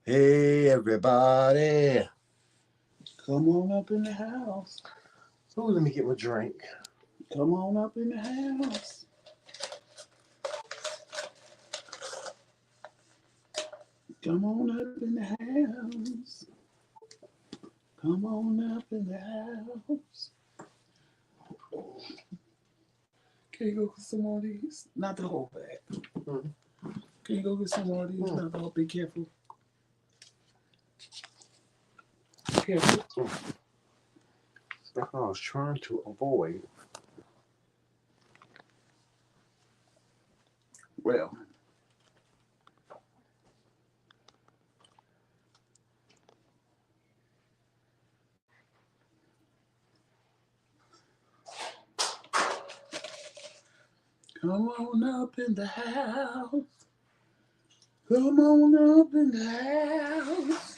Hey, everybody. Come on up in the house. Oh, let me get my drink. Come on up in the house. Come on up in the house. Come on up in the house. Can you go get some more of these? Not the whole bag. Mm-hmm. Can you go get some more of these? Not the whole. Be careful. Careful. That's what I was trying to avoid. Well, come on up in the house. Come on up in the house.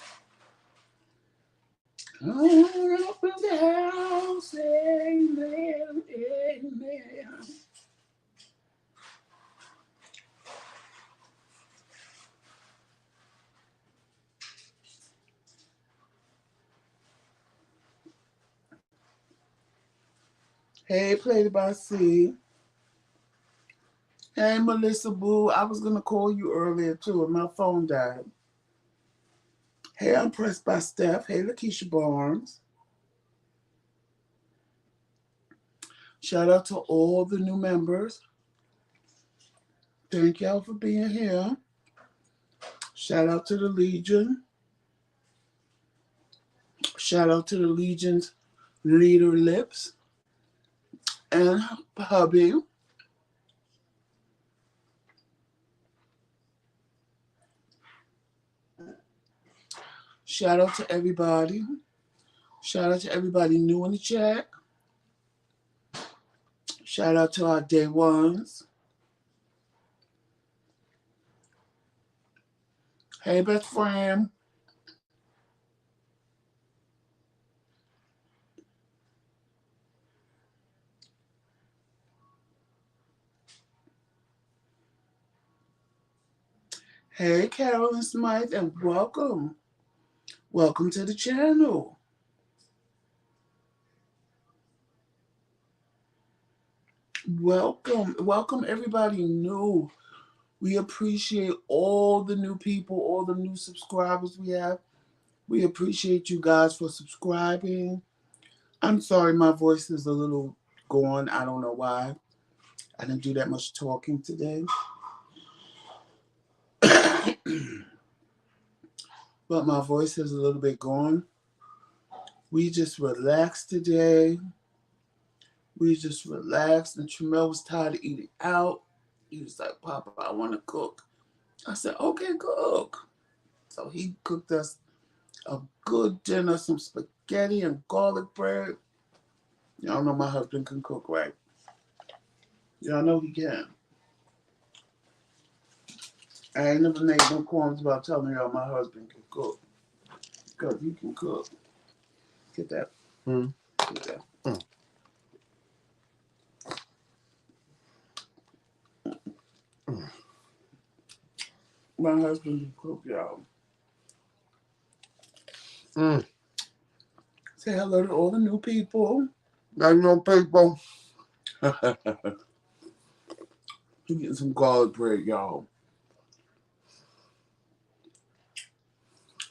Come on up in the house. Amen. Amen. Hey, Played by C. Hey, Melissa Boo. I was going to call you earlier, too, and my phone died. Hey, I'm Pressed by Steph. Hey, Lakeisha Barnes. Shout out to all the new members. Thank y'all for being here. Shout out to the Legion. Shout out to the Legion's leader, Lips, and hubby. Shout out to everybody. Shout out to everybody new in the chat. Shout out to our day ones. Hey, best friend. Hey, Carolyn Smythe, and welcome. Welcome to the channel. Welcome. Welcome, everybody new. We appreciate all the new people, all the new subscribers we have. We appreciate you guys for subscribing. I'm sorry my voice is a little gone. I don't know why. I didn't do that much talking today. But my voice is a little bit gone. We just relaxed today. We just relaxed. And Tramel was tired of eating out. He was like, Papa, I want to cook. I said, okay, cook. So he cooked us a good dinner, some spaghetti and garlic bread. Y'all know my husband can cook, right? Y'all know he can. I ain't never made no qualms about telling y'all my husband can cook. Because he can cook. Get that. Mm. Get that. Mm. Mm. My husband can cook, y'all. Mm. Say hello to all the new people. Got no people. We getting some garlic bread, y'all.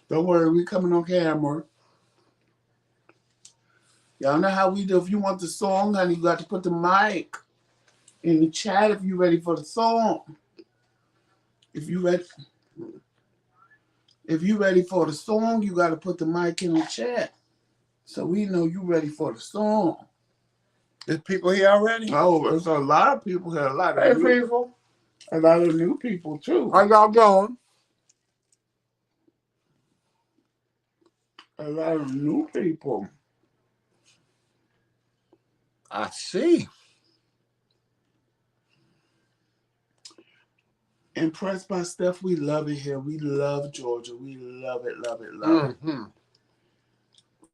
Don't worry, we coming on camera. Y'all know how we do. If you want the song, honey, you got to put the mic in the chat if you ready for the song. If you ready, if you ready for the song, you got to put the mic in the chat so we know you ready for the song. There's people here already? Oh, there's a lot of people here. Hey, people. A lot of new people too. How y'all doing? A lot of new people. I see. Impressed by stuff. We love it here. We love Georgia. We love it, love it, love it. Mm-hmm.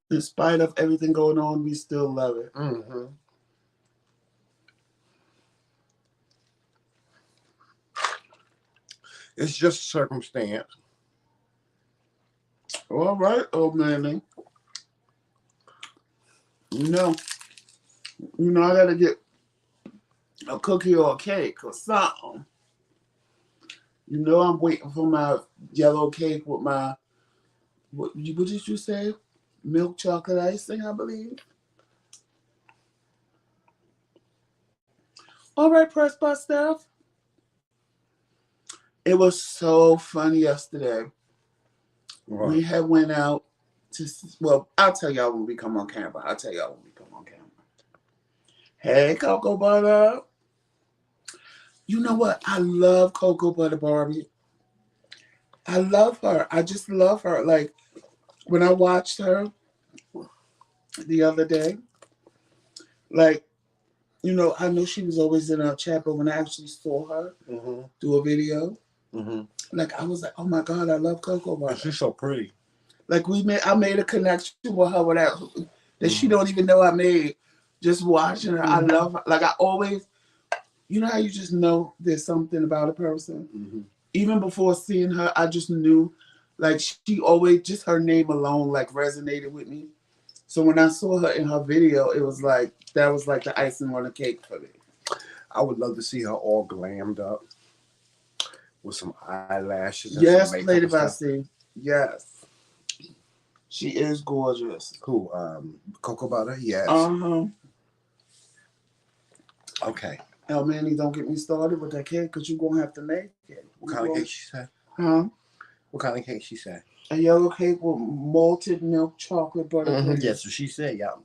In spite of everything going on, we still love it. Mm-hmm. It's just a circumstance. All right, old man. You know, I gotta get a cookie or a cake or something. You know, I'm waiting for my yellow cake with my what did you say? Milk chocolate icing, I believe. All right, press by Steph. It was so funny yesterday. What? We had went out to, well, I'll tell y'all when we come on camera. Hey, Cocoa Butter. You know what? I love Cocoa Butter Barbie. I love her. I just love her. Like, when I watched her the other day, like, you know, I know she was always in our chat, but when I actually saw her do a video, like, I was like, oh my God, I love Cocoa Butter. She's so pretty. Like, I made a connection with her that she don't even know I made. Just watching her, I love her. Like, I always, you know how you just know there's something about a person? Even before seeing her, I just knew, like, she always, just her name alone, like, resonated with me. So when I saw her in her video, it was like, that was like the icing on the cake for me. I would love to see her all glammed up with some eyelashes and yes, some makeup. Lady by C. Yes. She is gorgeous. Who? Cocoa Butter? Yes. Okay. Oh, Manny, don't get me started with that cake because you're going to have to make it. What kind of cake she said? Huh? What kind of cake she said? A yellow cake with malted milk chocolate butter. Yes, so she said, yeah.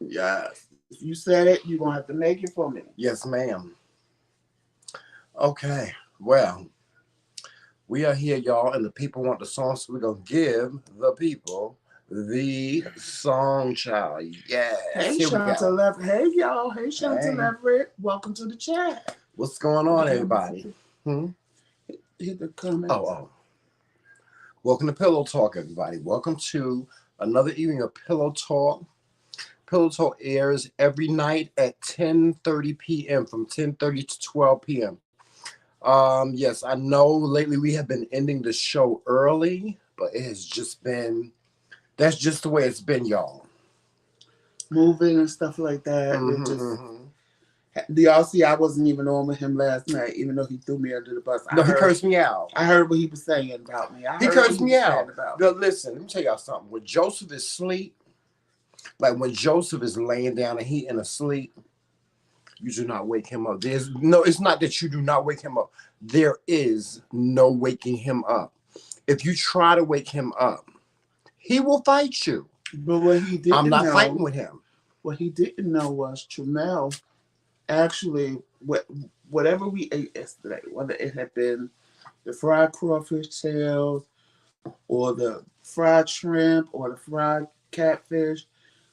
Yes. If you said it, you're going to have to make it for me. Yes, ma'am. Okay. Well, we are here, y'all, and the people want the song, so we're going to give the people the song, child. Yes. Hey, Shanta Leverett. Hey, y'all. Hey, Shanta Leverett. Welcome to the chat. What's going on, everybody? Hit the comments. Oh. Welcome to Pillow Talk, everybody. Welcome to another evening of Pillow Talk. Pillow Talk airs every night at 10:30 p.m. from 10:30 to 12 p.m. Yes, I know lately we have been ending the show early, but it has just been, that's just the way it's been, y'all. Moving and stuff like that. Do y'all see I wasn't even on with him last night, even though he threw me under the bus. No, he cursed me out. I heard what he was saying about me. He cursed me out. But listen, let me tell y'all something. When Joseph is asleep, like when Joseph is laying down and he in a sleep, you do not wake him up. There's no, it's not that you do not wake him up. There is no waking him up. If you try to wake him up, he will fight you. But what he didn't I'm not fighting with him. What he didn't know was Tramel actually, whatever we ate yesterday, whether it had been the fried crawfish tails or the fried shrimp or the fried catfish,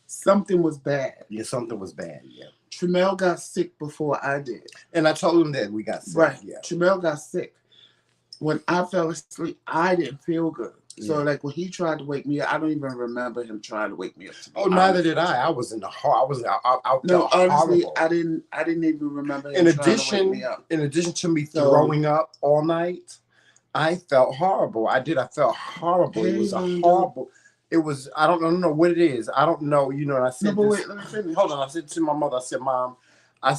something was bad. Yeah, something was bad, yeah. Tramel got sick before I did. And I told him that we got sick. Right. Yeah. Tramel got sick. When I fell asleep, I didn't feel good. So, like, when he tried to wake me up, I don't even remember him trying to wake me up. Neither did I. I was in the heart. No, honestly, horrible. I didn't even remember him trying to wake me up. In addition to me throwing up all night, I felt horrible. I felt horrible. It was horrible. It was, I don't know what it is. I don't know. You know, and I said, wait, let me finish. Hold on. I said to my mother, I said, Mom, I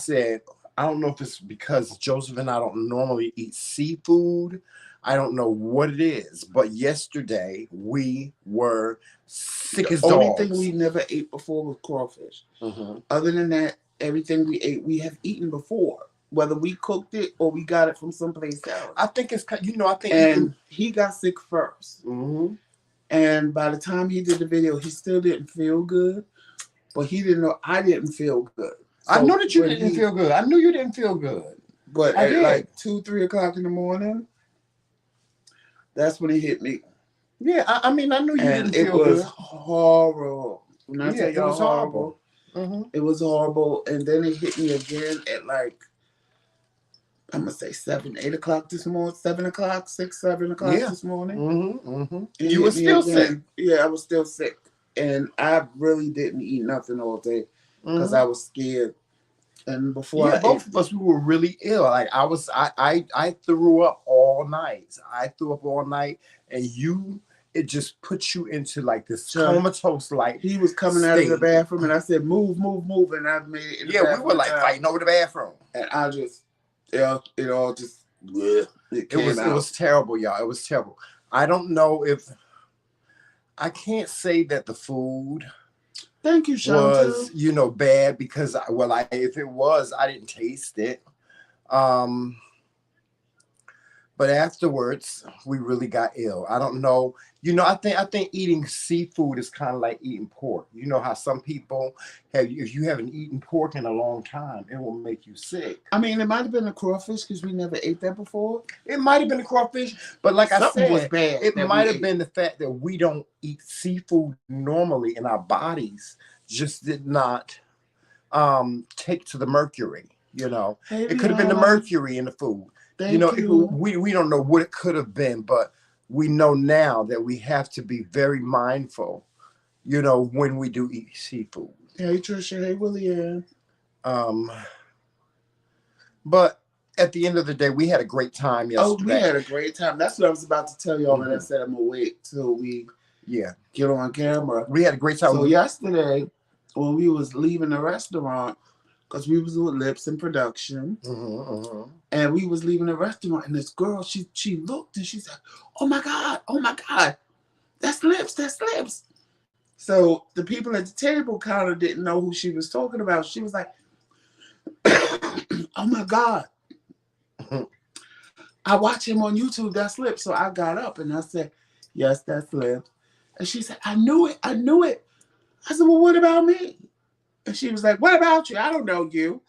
don't know if it's because Joseph and I don't normally eat seafood. I don't know what it is, but yesterday we were sick as dogs. The only thing we never ate before was crawfish. Other than that, everything we ate, we have eaten before, whether we cooked it or we got it from someplace else. I think it's, you know, he got sick first. And by the time he did the video, he still didn't feel good, but he didn't know I didn't feel good. So I know that you didn't feel good. I knew you didn't feel good. But at like 2, 3 o'clock in the morning, that's when it hit me. Yeah, I mean, I knew you didn't feel good. And it was horrible. When I tell you, it was horrible. It was horrible. And then it hit me again at like, I'm going to say 7, 8 o'clock this morning, 7 o'clock, 6, 7 o'clock this morning. You were still sick. Yeah, I was still sick. And I really didn't eat nothing all day because I was scared. And before both of us, we were really ill. Like I threw up all night. And it just puts you into like this comatose like he was coming out of the bathroom and I said, move, and I made it in the bathroom. We were like fighting over the bathroom. And I just it all just it was terrible, y'all. It was terrible. I don't know if I can't say that the food Thank you, Shanta. was, bad because if it was, I didn't taste it. But afterwards, we really got ill. I don't know. I think eating seafood is kind of like eating pork. You know how some people if you haven't eaten pork in a long time, it will make you sick. I mean, it might have been the crawfish because we never ate that before. It might have been the crawfish, but like Something I said, was bad it might have been the fact that we don't eat seafood normally, and our bodies just did not take to the mercury. It could have been the mercury in the food. We don't know what it could have been, but we know now that we have to be very mindful, when we do eat seafood. Hey, Trisha. Hey, William. But at the end of the day, we had a great time yesterday. Oh, we had a great time. That's what I was about to tell y'all, but I said I'm going to wait till we get on camera. We had a great time. So yesterday, when we was leaving the restaurant, because we was with Lips in production, and we was leaving the restaurant, and this girl, she looked and she said, oh my God, that's Lips. So the people at the table kind of didn't know who she was talking about. She was like, oh my God. I watch him on YouTube, that's Lips. So I got up and I said, yes, that's Lips. And she said, I knew it. I said, well, what about me? And she was like, what about you? I don't know you.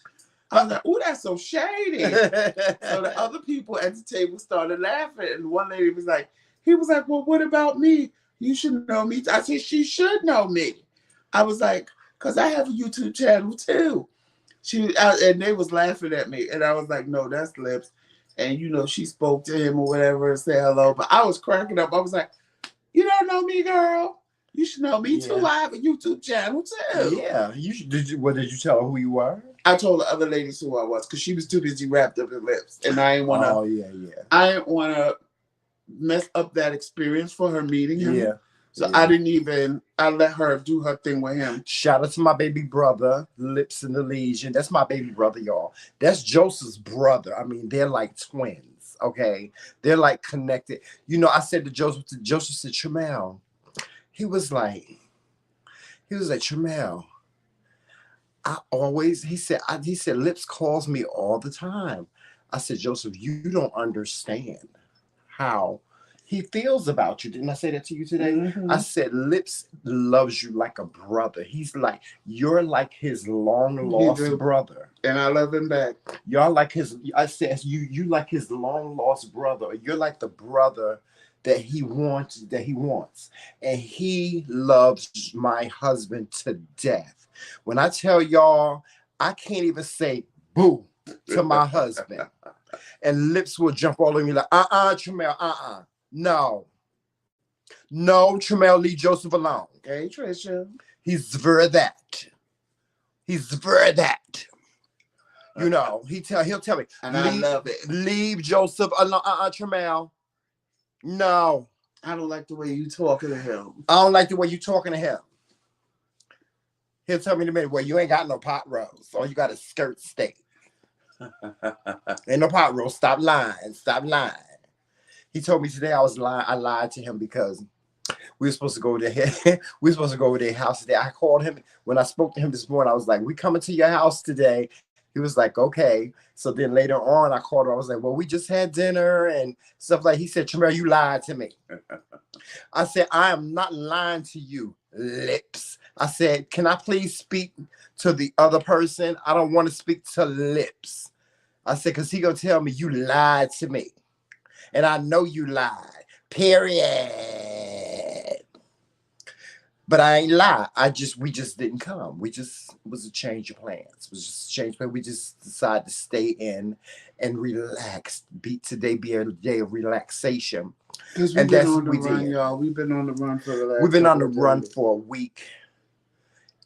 I was like, oh, that's so shady. So the other people at the table started laughing. And one lady was like, well, what about me? You should know me. I said, she should know me. I was like, because I have a YouTube channel too. And they was laughing at me. And I was like, no, that's Lips. And, she spoke to him or whatever and said hello. But I was cracking up. I was like, you don't know me, girl. You should know me too. I have a YouTube channel too. Yeah. You should. Did you tell her who you were? I told the other ladies who I was because she was too busy wrapped up in Lips, and I didn't want to. Oh yeah. I didn't want to mess up that experience for her meeting him. Yeah. So I didn't even. I let her do her thing with him. Shout out to my baby brother, Lips in the Legion. That's my baby brother, y'all. That's Joseph's brother. I mean, they're like twins. Okay, they're like connected. I said to Joseph said, Tramel. He was like, Tramel, he said, Lips calls me all the time. I said, Joseph, you don't understand how he feels about you. Didn't I say that to you today? Mm-hmm. I said, Lips loves you like a brother. You're like his long lost brother. And I love him back. Y'all like I said, you like his long lost brother. You're like the brother that he wants, and he loves my husband to death. When I tell y'all, I can't even say boo to my husband, and Lips will jump all over me like, Tramel, no, Tramel, leave Joseph alone. Okay, Trisha, he's very that. He'll tell me, and I love it. Leave Joseph alone, Tramel. No. I don't like the way you talking to him. I don't like the way you talking to him. He'll tell me in a minute, well, you ain't got no pot roast. All you got is skirt steak. Ain't no pot roast. Stop lying. He told me today I was lying. I lied to him because we were supposed to go to their house today. I called him. When I spoke to him this morning, I was like, we coming to your house today. He was like, okay. So then later on, I called him. I was like, well, we just had dinner and stuff like. He said, Tramel, you lied to me. I said, I am not lying to you, Lips. I said, can I please speak to the other person? I don't want to speak to Lips. I said, because he going to tell me you lied to me. And I know you lied. Period. But I ain't lie. We just didn't come. It was a change of plans. It was just a change of plans. We just decided to stay in and relax. Today be a day of relaxation. And that's what we did. Y'all. We've been on the run for the last. We've been on the run for a week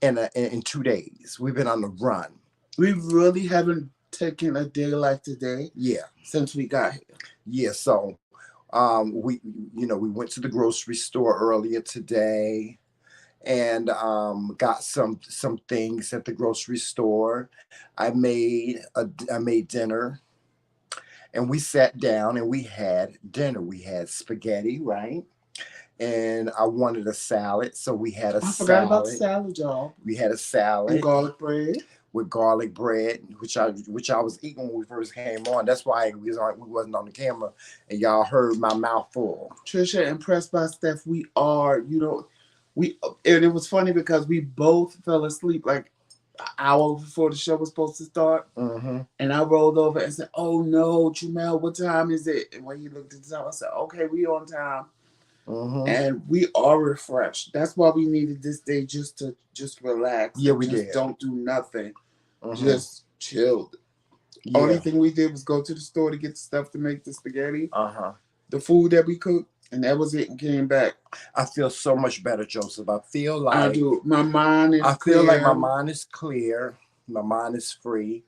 and in 2 days. We've been on the run. We really haven't taken a day like today. Yeah. Since we got here. Yeah. So We went to the grocery store earlier today and got some things at the grocery store. I made dinner, and we sat down and we had dinner. We had spaghetti, right? And I wanted a salad, so we had a I forgot about the salad. salad, y'all. We had a And salad garlic bread. with garlic bread, which I was eating when we first came on. That's why we wasn't on the camera, and y'all heard my mouth full. Trisha, impressed by Steph. We are, and it was funny because we both fell asleep like an hour before the show was supposed to start. Mm-hmm. And I rolled over and said, "Oh no, Jamel, what time is it?" And when he looked at the time, I said, "Okay, we on time." Mm-hmm. And we are refreshed. That's why we needed this day just to relax. Yeah, we just did. Don't do nothing. Mm-hmm. Just chilled. Yeah. Only thing we did was go to the store to get the stuff to make the spaghetti, Uh-huh. the food that we cooked, and that was it. And came back. I feel so much better, Joseph. I feel like I do. My mind is clear. feel like my mind is clear. My mind is free.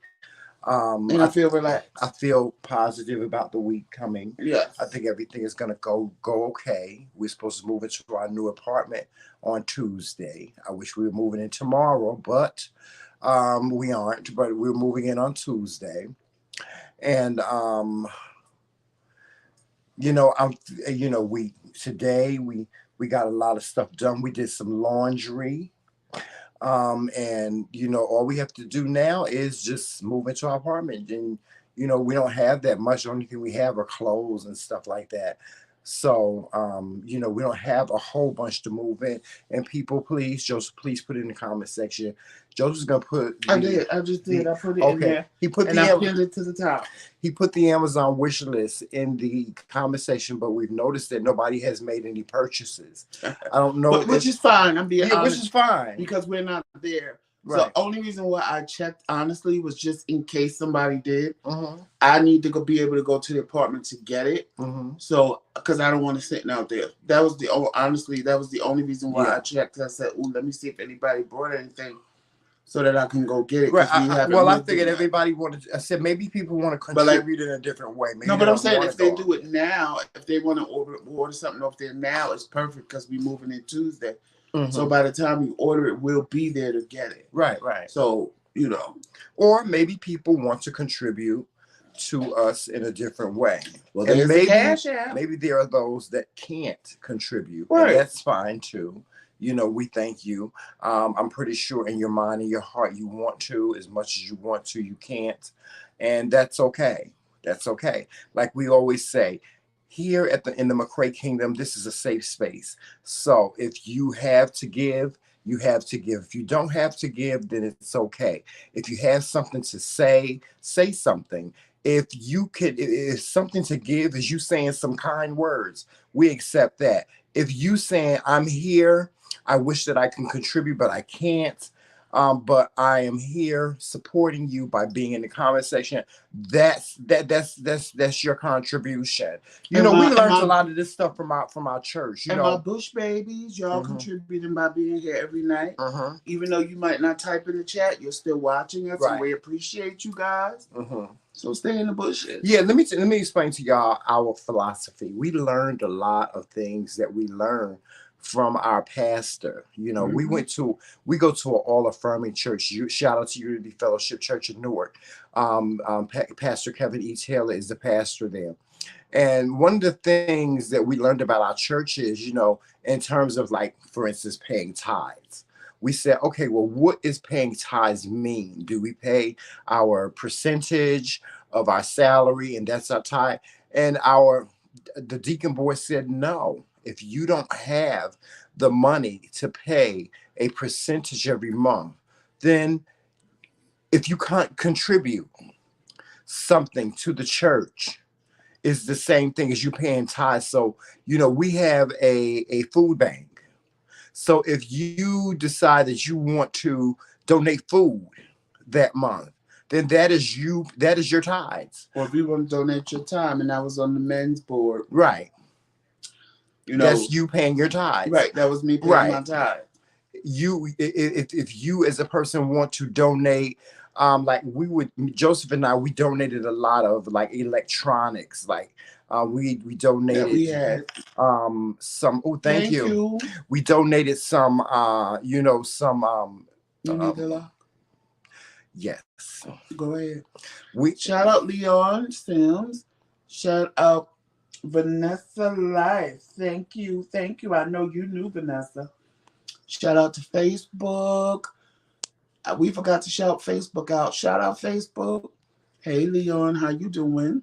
And I feel relaxed. I feel positive about the week coming. Yes. I think everything is gonna go okay. We're supposed to move into our new apartment on Tuesday. I wish we were moving in tomorrow, but we aren't. But we're moving in on Tuesday, and we today we got a lot of stuff done. We did some laundry. And all we have to do now is just move into our apartment, and we don't have that much. The only thing we have are clothes and stuff like that. So we don't have a whole bunch to move in. And people, please, Joseph, please put it in the comment section. Joseph's gonna put I did. I just did. I put it in there. He put and I pinned it to the top. He put the Amazon wish list in the comment section, but we've noticed that nobody has made any purchases. I don't know, which is fine. I'm being honest, which is fine because we're not there. Right. So only reason why I checked honestly was just in case somebody did. Mm-hmm. I need to be able to go to the apartment to get it. Mm-hmm. So because I don't want it sitting out there. That was the only reason why I checked. I said, "Ooh, let me see if anybody brought anything." So that I can go get it. Right. I figured everybody wanted. I said maybe people want to contribute in a different way. Maybe but I'm saying if they do it now, if they want to order something off there now, it's perfect because we're moving in Tuesday. Mm-hmm. So by the time you order it, we'll be there to get it. Right. So or maybe people want to contribute to us in a different way. Well, and maybe there are those that can't contribute. Right. And that's fine too. We thank you. I'm pretty sure in your mind and your heart you want to, as much as you want to, you can't. And that's okay. That's okay. Like we always say, here in the McRae Kingdom, this is a safe space. So if you have to give, you have to give. If you don't have to give, then it's okay. If you have something to say something. If something to give is you saying some kind words, we accept that. If you saying, I'm here, I wish that I can contribute, but I can't. But I am here supporting you by being in the comment section. That's your contribution. We learned a lot of this stuff from our church. My Bush babies, y'all contributing by being here every night. Even though you might not type in the chat, you're still watching us, and we appreciate you guys. So stay in the bushes. Yeah, let me explain to y'all our philosophy. We learned a lot of things that we learned from our pastor. We go to an all-affirming church. Shout out to Unity Fellowship Church in Newark. Pastor Kevin E. Taylor is the pastor there. And one of the things that we learned about our church is, in terms of, like, for instance, paying tithes. We said, okay, well, what is paying tithes mean? Do we pay our percentage of our salary and that's our tithe? And the deacon boy said, no. If you don't have the money to pay a percentage every month, then if you can't contribute something to the church, it's the same thing as you paying tithes. So, we have a food bank. So if you decide that you want to donate food that month, then that is your tithes. Or if you want to donate your time, and I was on the men's board. Right. That's you paying your tithes. Right. That was me paying my tithes. If you as a person want to donate Like Joseph and I, we donated a lot of like electronics. Like we That we donated had. some. Oh, thank Thank you. you. We donated some. Some. You need a lot. Yes. Go ahead. We Shout out Leon Sims. Shout out Vanessa Life. Thank you. Thank you. I know you knew Vanessa. Shout out to Facebook. We forgot to shout Facebook out. Shout out Facebook. Hey Leon, how you doing?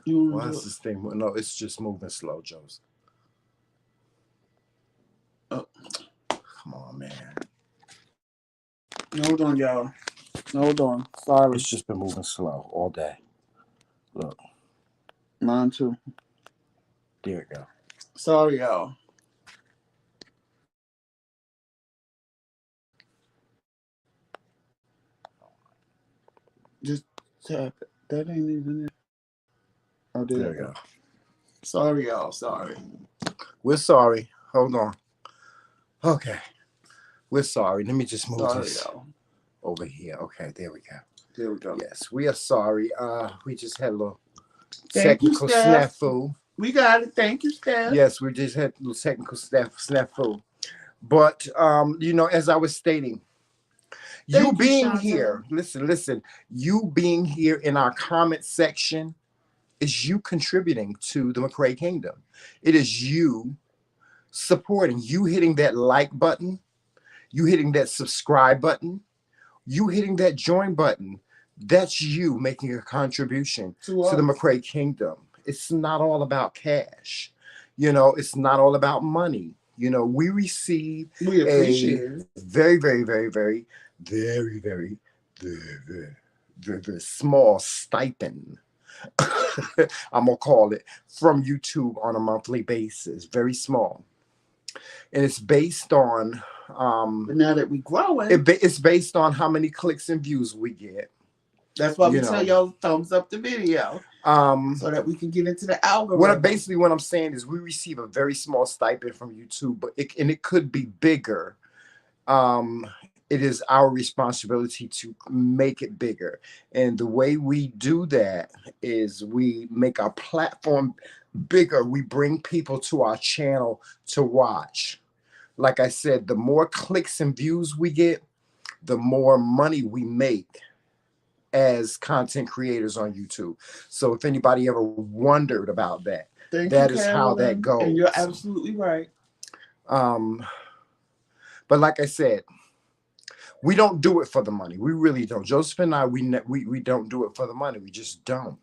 You Why wanna do is this thing? No, it's just moving slow, Joseph. Oh. Come on, man. Hold on, y'all. Hold on. Sorry. It's just been moving slow all day. Look. Mine too. There we go. Sorry, y'all. Just tap it. That ain't even it. Oh, there we go. Sorry, y'all. Sorry. We're sorry. Hold on. Okay. We're sorry. Let me just move this over here. Okay, there we go. There we go. Yes, we are sorry. We just had a little technical snafu. We got it. Thank you, Steph. Yes, we just had a little technical snafu. But as I was stating, you being here, listen, you being here in our comment section is you contributing to the McRae Kingdom. It is you supporting, you hitting that like button, you hitting that subscribe button, you hitting that join button. That's you making a contribution to the McRae Kingdom. It's not all about cash. It's not all about money. We receive a very, very, very, very, very, very, very, very, very, very small stipend. I'm gonna call it, from YouTube on a monthly basis. Very small. And it's based on but now that we growing, it's based on how many clicks and views we get. That's why we tell y'all thumbs up the video, so that we can get into the algorithm. What I'm saying is we receive a very small stipend from YouTube, but it could be bigger. It is our responsibility to make it bigger, and the way we do that is we make our platform bigger. We bring people to our channel to watch. Like I said, the more clicks and views we get, the more money we make as content creators on YouTube. So if anybody ever wondered about that, that is how that goes. And you're absolutely right. But like I said, we don't do it for the money. We really don't. Joseph and I, we don't do it for the money. We just don't.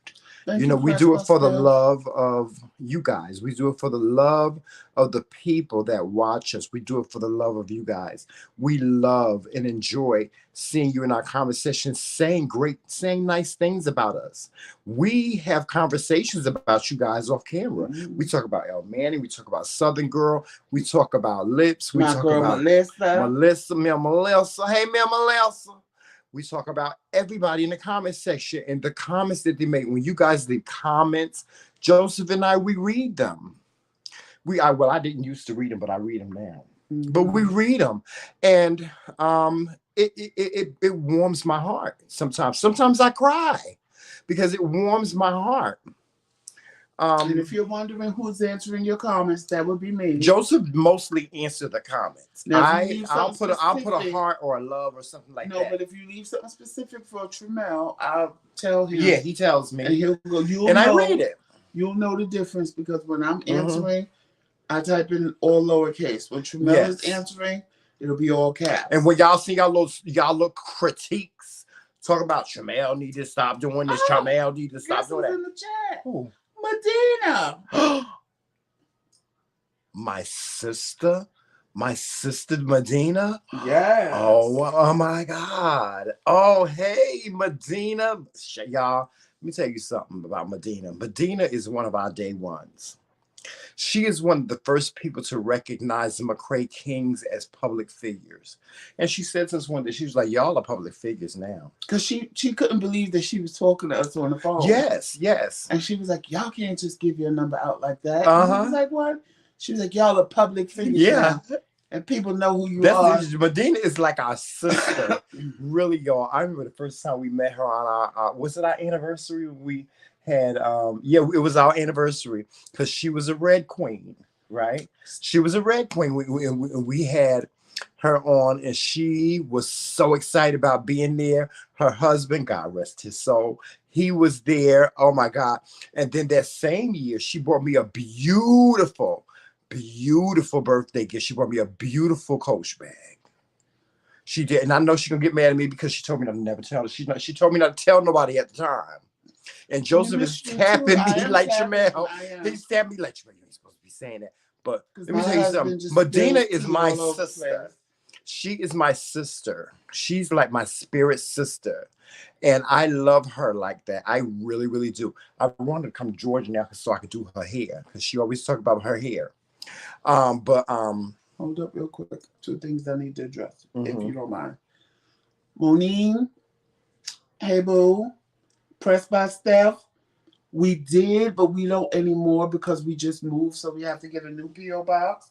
We do it for the love of you guys. We do it for the love of the people that watch us. We do it for the love of you guys. We love and enjoy seeing you in our conversation, saying nice things about us. We have conversations about you guys off camera. Mm-hmm. We talk about El Manny. We talk about Southern Girl. We talk about Lips. We talk about Melissa. Hey, Melissa. We talk about everybody in the comment section and the comments that they make. When you guys leave comments, Joseph and I, we read them. I didn't used to read them, but I read them now. Mm-hmm. But we read them, and it warms my heart sometimes. Sometimes I cry because it warms my heart. And if you're wondering who's answering your comments, that would be me. Joseph mostly answers the comments. I'll put a heart or a love or something like that. No, but if you leave something specific for Tremel, I'll tell him. Yeah, he tells me. And he'll go, I read it. You'll know the difference because when I'm answering, I type in all lowercase. When Tremel is answering, it'll be all caps. And when y'all see y'all little critiques, talk about Tremel need to stop doing this. Tremel need to stop doing that. In the chat. Ooh. Medina. My sister Medina. Yes. Oh my God. Oh, hey, Medina. Y'all, let me tell you something about Medina. Medina is one of our day ones. She is one of the first people to recognize the McRaeKingz as public figures. And she said to us one day, she was like, y'all are public figures now. Because she couldn't believe that she was talking to us on the phone. Yes. And she was like, y'all can't just give your number out like that. And I was like, what? She was like, y'all are public figures now. and people know who you are. Medina is like our sister, really, y'all. I remember the first time we met her on our was it our anniversary? We had yeah, it was our anniversary because she was a Red Queen, right? She was a Red Queen. We had her on, and she was so excited about being there. Her husband, God rest his soul, he was there. Oh my God! And then that same year, she brought me a beautiful birthday gift. She brought me a beautiful Coach bag. She did, and I know she's gonna get mad at me because she told me not to never tell her. She told me not to tell nobody at the time. And Joseph is tapping me like Jamel. He's tapping me like Jamel. You ain't supposed to be saying that. But let me tell you something. Medina is my sister. She is my sister. She's like my spirit sister. And I love her like that. I really, really do. I wanted to come to Georgia now so I could do her hair because she always talk about her hair. Hold up real quick. 2 things I need to address, if you don't mind. Monine, hey boo, pressed by Steph. We did, but we don't anymore because we just moved, so we have to get a new P.O. box.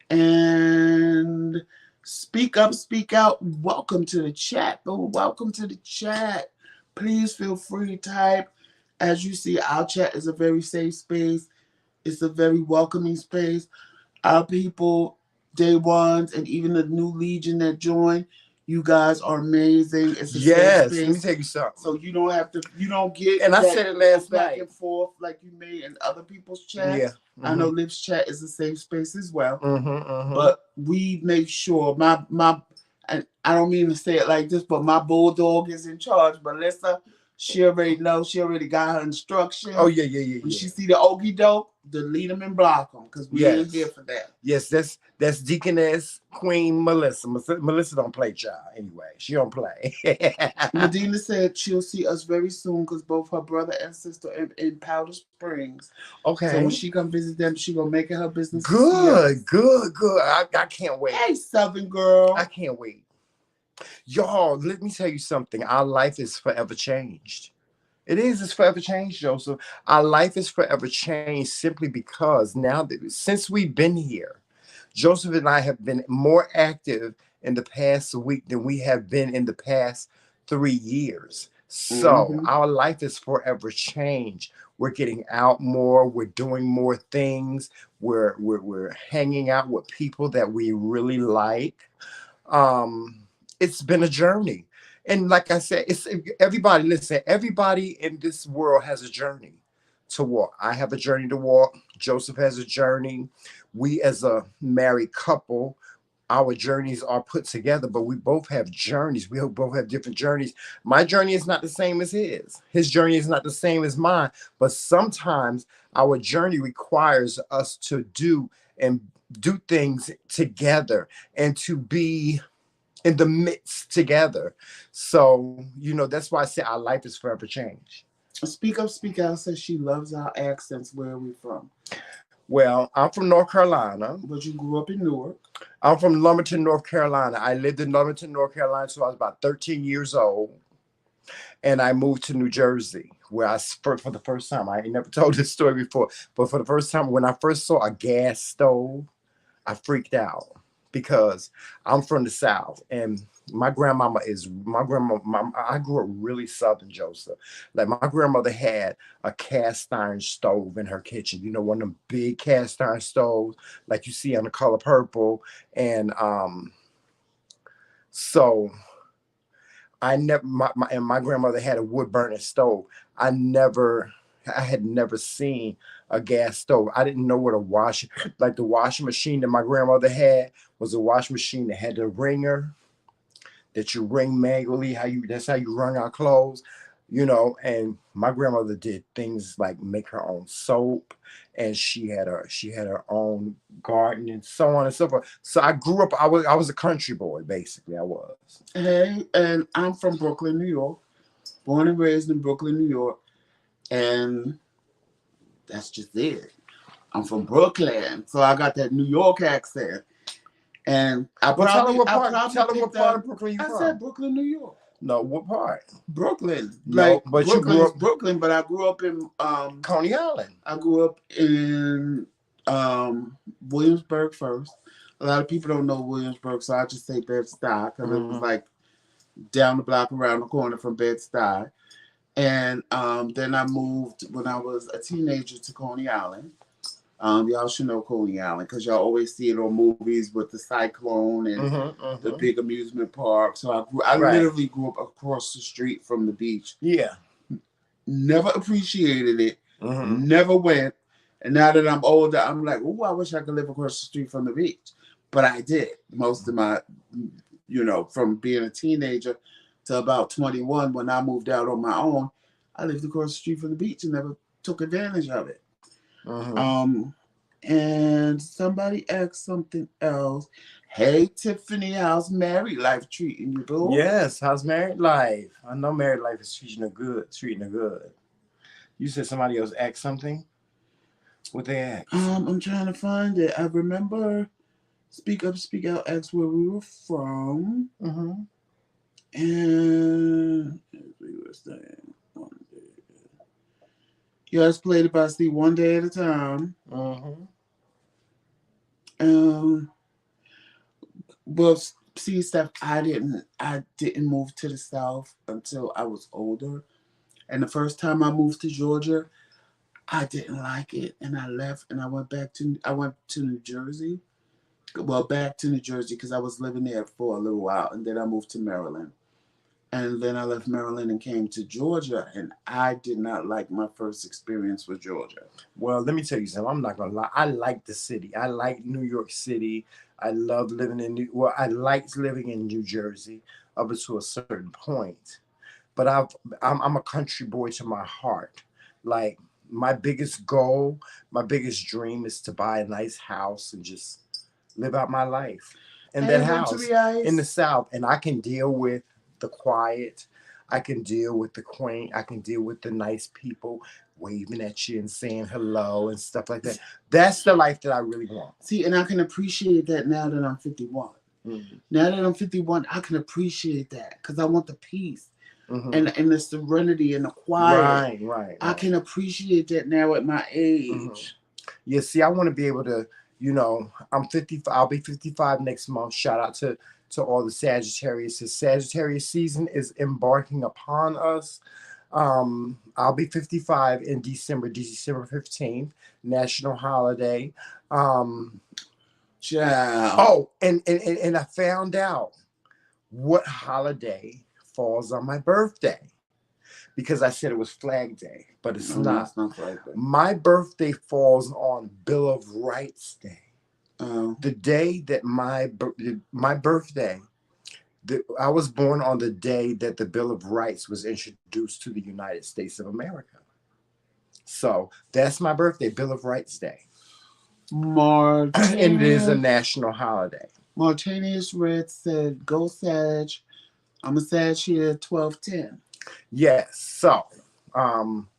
And speak up, speak out. Welcome to the chat, boo. Welcome to the chat. Please feel free to type. As you see, our chat is a very safe space. It's a very welcoming space. Our people, day ones, and even the new Legion that joined, you guys are amazing. It's a safe space. Let me tell you something. So you don't have to, you don't get and I said it last back night and forth like you made in other people's chat. Yeah. I know Liv's chat is a safe space as well. But we make sure and I don't mean to say it like this, but my bulldog is in charge. Melissa, she already knows. She already got her instructions. Oh, yeah. When she see the okie doke, delete them and block them because we ain't here for that. Yes, that's Deaconess Queen Melissa. Melissa don't play, child. Anyway, she don't play. Medina said she'll see us very soon because both her brother and sister are in Powder Springs. Okay. So when she come visit them, she gonna make it her business. Good. I can't wait. Hey, Southern girl. I can't wait. Y'all, let me tell you something. Our life is forever changed. It's forever changed, Joseph. Our life is forever changed simply because now that since we've been here, Joseph and I have been more active in the past week than we have been in the past 3 years. So our life is forever changed. We're getting out more. We're doing more things. We're hanging out with people that we really like. It's been a journey. And like I said, it's everybody, listen, everybody in this world has a journey to walk. I have a journey to walk. Joseph has a journey. We as a married couple, our journeys are put together, but we both have journeys. We both have different journeys. My journey is not the same as his. His journey is not the same as mine. But sometimes our journey requires us to do things together and to be in the midst together. So, that's why I say our life is forever changed. Speak Up, Speak Out says she loves our accents. Where are we from? Well, I'm from North Carolina. But you grew up in Newark. I'm from Lumberton, North Carolina. I lived in Lumberton, North Carolina until I was about 13 years old. And I moved to New Jersey, where for the first time, I ain't never told this story before, but for the first time, when I first saw a gas stove, I freaked out. Because I'm from the South and I grew up really Southern, Joseph. Like my grandmother had a cast iron stove in her kitchen. One of them big cast iron stoves like you see on The Color Purple. And so I never, my grandmother had a wood burning stove. I had never seen a gas stove. I didn't know what the washing machine that my grandmother had was a washing machine that had the wringer that you wring manually. That's how you wrung our clothes, and my grandmother did things like make her own soap, and she had her own garden and so on and so forth. So I grew up, I was a country boy, basically. I was. Hey, and I'm from Brooklyn, New York. Born and raised in Brooklyn, New York. And that's just it. I'm from Brooklyn, so I got that New York accent. And tell them what part of Brooklyn you from. I said Brooklyn, New York. No, what part? Brooklyn. No, but Brooklyn, you grew up Brooklyn, but I grew up in Coney Island. I grew up in Williamsburg first. A lot of people don't know Williamsburg, so I just say Bed-Stuy because it was Mm-hmm. like down the block around the corner from Bed-Stuy. And then I moved when I was a teenager to Coney Island. Y'all should know Coney Island because y'all always see it on movies with the cyclone and Mm-hmm. the Mm-hmm. big amusement park. So I Right. literally grew up across the street from the beach. Yeah. Never appreciated it. Mm-hmm. Never went. And now that I'm older, I'm like, oh, I wish I could live across the street from the beach. But I did most of my, from being a teenager to about 21 when I moved out on my own. I lived across the street from the beach and never took advantage of it. Mm-hmm. Um, and somebody asked something else. Hey, Tiffany, how's married life treating you, boo? Yes. How's married life? I know married life is treating her good. Treating her good. You said somebody else asked something. What they asked? I'm trying to find it. I remember Speak Up, Speak Out asked where we were from. Mm-hmm. And as we were saying, one day. Yes, played it by Steve one day at a time. Mm-hmm. Um, well, see, Steph, I didn't move to the South until I was older. And the first time I moved to Georgia, I didn't like it, and I left, and I went to New Jersey. Well, back to New Jersey because I was living there for a little while, and then I moved to Maryland. And then I left Maryland and came to Georgia, and I did not like my first experience with Georgia. Well, let me tell you something. I'm not gonna lie. I like the city. I like New York City. I love living in I liked living in New Jersey up to a certain point. But I'm a country boy to my heart. Like my biggest goal, my biggest dream is to buy a nice house and just live out my life in Hey, that Winter house the in the Ice. South. And I can deal with the quiet. I can deal with the quaint. I can deal with the nice people waving at you and saying hello and stuff like that. That's the life that I really want. See, and I can appreciate that now that I'm 51. Mm-hmm. Now that I'm 51, I can appreciate that because I want the peace Mm-hmm. and the serenity and the quiet. Right, right, I right. can appreciate that now at my Mm-hmm. age. Yeah, see, I want to be able to, I'm 55. I'll be 55 next month. Shout out to all the Sagittarius. The Sagittarius season is embarking upon us. I'll be 55 in December 15th, national holiday. Um, Ciao. oh, and I found out what holiday falls on my birthday because I said it was Flag Day, but it's No, not. it's not like that. My birthday falls on Bill of Rights Day. Oh. The day that my birthday, I was born on the day that the Bill of Rights was introduced to the United States of America. So that's my birthday, Bill of Rights Day. And it is a Martinius, national holiday. Martinius Red said, go Sag. I'm a Sag here at 12:10. Yes. So, um,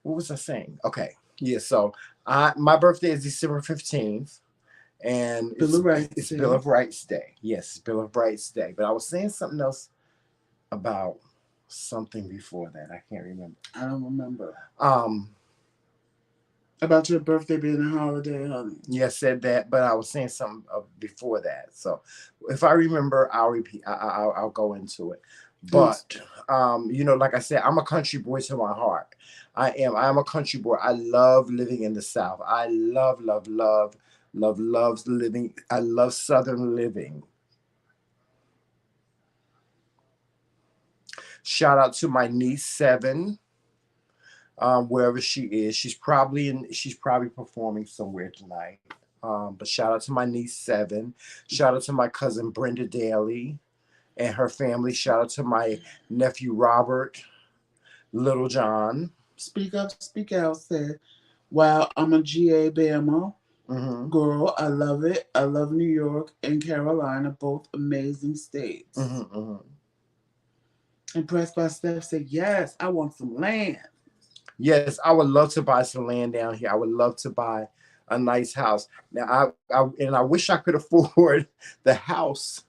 what was I saying? Okay. Yeah. So, my birthday is December 15th, and Bill of Rights it's Bill Day. of Rights Day. Yes, it's Bill of Rights Day. But I was saying something else about something before that. I can't remember. I don't remember. Um, About your birthday being a holiday, honey. yeah, said that, but I was saying something before that. So if I remember, I'll repeat. I'll go into it. But like I said, I'm a country boy to my heart. I am. I am a country boy. I love living in the South. I love living. I love Southern living. Shout out to my niece Seven, wherever she is. She's probably performing somewhere tonight. But shout out to my niece Seven. Shout out to my cousin Brenda Daly and her family. Shout out to my nephew Robert, Little John. Speak Up, Speak Out said, wow, I'm a GA Bama. Mm-hmm. Girl, I love it. I love New York and Carolina, both amazing states. Mm-hmm, mm-hmm. Impressed by Steph said, yes, I want some land. Yes, I would love to buy some land down here. I would love to buy a nice house. Now, I wish I could afford the house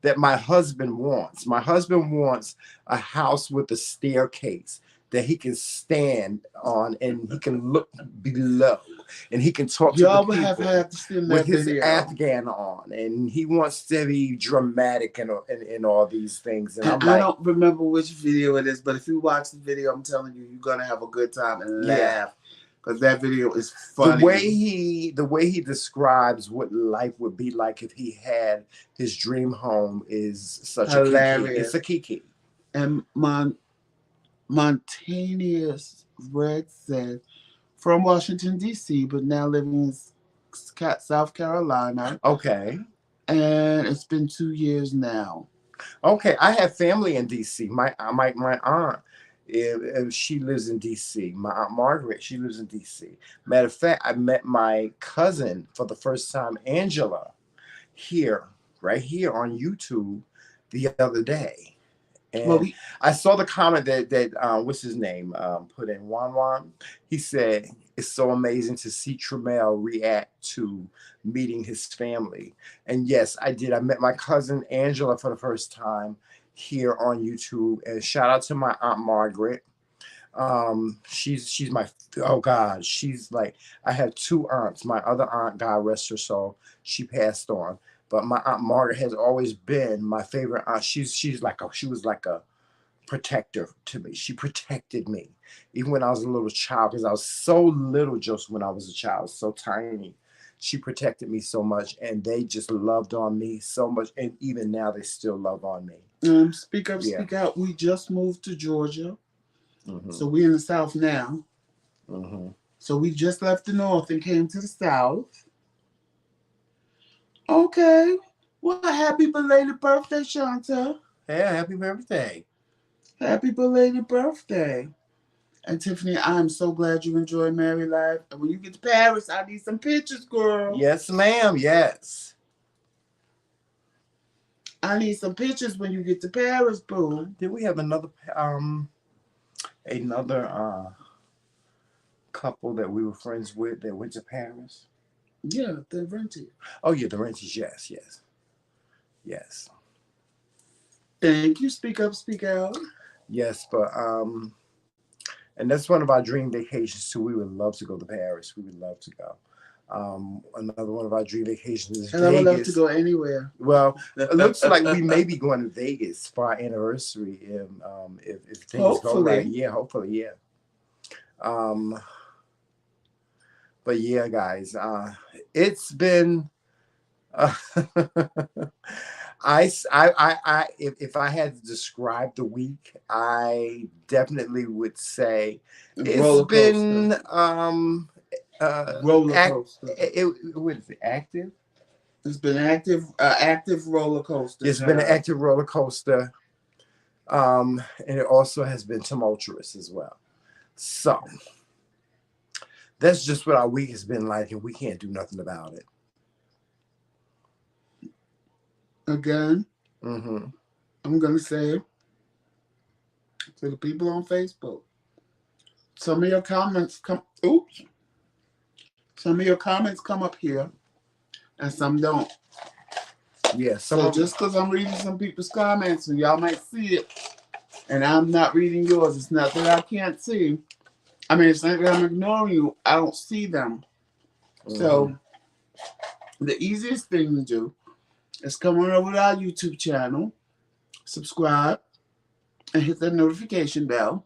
that my husband wants. My husband wants a house with a staircase that he can stand on and he can look below. and he can talk to the Y'all would have people had to see with that his video. Afghan on, and he wants to be dramatic and all these things. And I'm I like, don't remember which video it is, but if you watch the video, I'm telling you, you're gonna have a good time and laugh because that video is funny. The way he describes what life would be like if he had his dream home is such hilarious. a kiki. It's a kiki. And Montaneous Red said, from Washington, D.C., but now living in South Carolina. Okay. And it's been 2 years now. Okay, I have family in D.C. My aunt, if she lives in D.C. My aunt Margaret, she lives in D.C. Matter of fact, I met my cousin for the first time, Angela, right here on YouTube the other day. And I saw the comment that what's his name put in, Wan. He said it's so amazing to see Tremel react to meeting his family. And yes, I did. I met my cousin Angela for the first time here on YouTube. And shout out to my aunt Margaret. She's my, oh God, she's like, I have two aunts. My other aunt, God rest her soul, she passed on. But my aunt Margaret has always been my favorite aunt. She was like a protector to me. She protected me even when I was a little child, because I was so little just when I was a child, so tiny. She protected me so much, and they just loved on me so much, and even now they still love on me. Speak up, speak out. We just moved to Georgia, so we're in the South now. So we just left the North and came to the South. Okay. Well, happy belated birthday, Shanta. Yeah, happy birthday. Happy belated birthday. And Tiffany, I'm so glad you enjoy married life. And when you get to Paris, I need some pictures, girl. Yes, ma'am. Yes. I need some pictures when you get to Paris, boo. Did we have another couple that we were friends with that went to Paris? Yeah, the Renties. Oh yeah, the Renties. Yes. Thank you. Speak up, speak out. Yes, but and that's one of our dream vacations too. We would love to go to Paris. We would love to go. Another one of our dream vacations is and Vegas. I would love to go anywhere. Well, it looks like we may be going to Vegas for our anniversary if things go right. Yeah, hopefully, yeah. But yeah, guys, it's been. If I had to describe the week, I definitely would say it's been roller coaster. What is it? Active? It's been active roller coaster. It's been an active roller coaster, and it also has been tumultuous as well. So that's just what our week has been like, and we can't do nothing about it. Again, I'm going to say to the people on Facebook, some of your comments come up here and some don't. Yeah. So just because I'm reading some people's comments and y'all might see it and I'm not reading yours, it's not that I can't see. I mean, it's not that I'm ignoring you. I don't see them. So the easiest thing to do is come on over to our YouTube channel, subscribe, and hit that notification bell.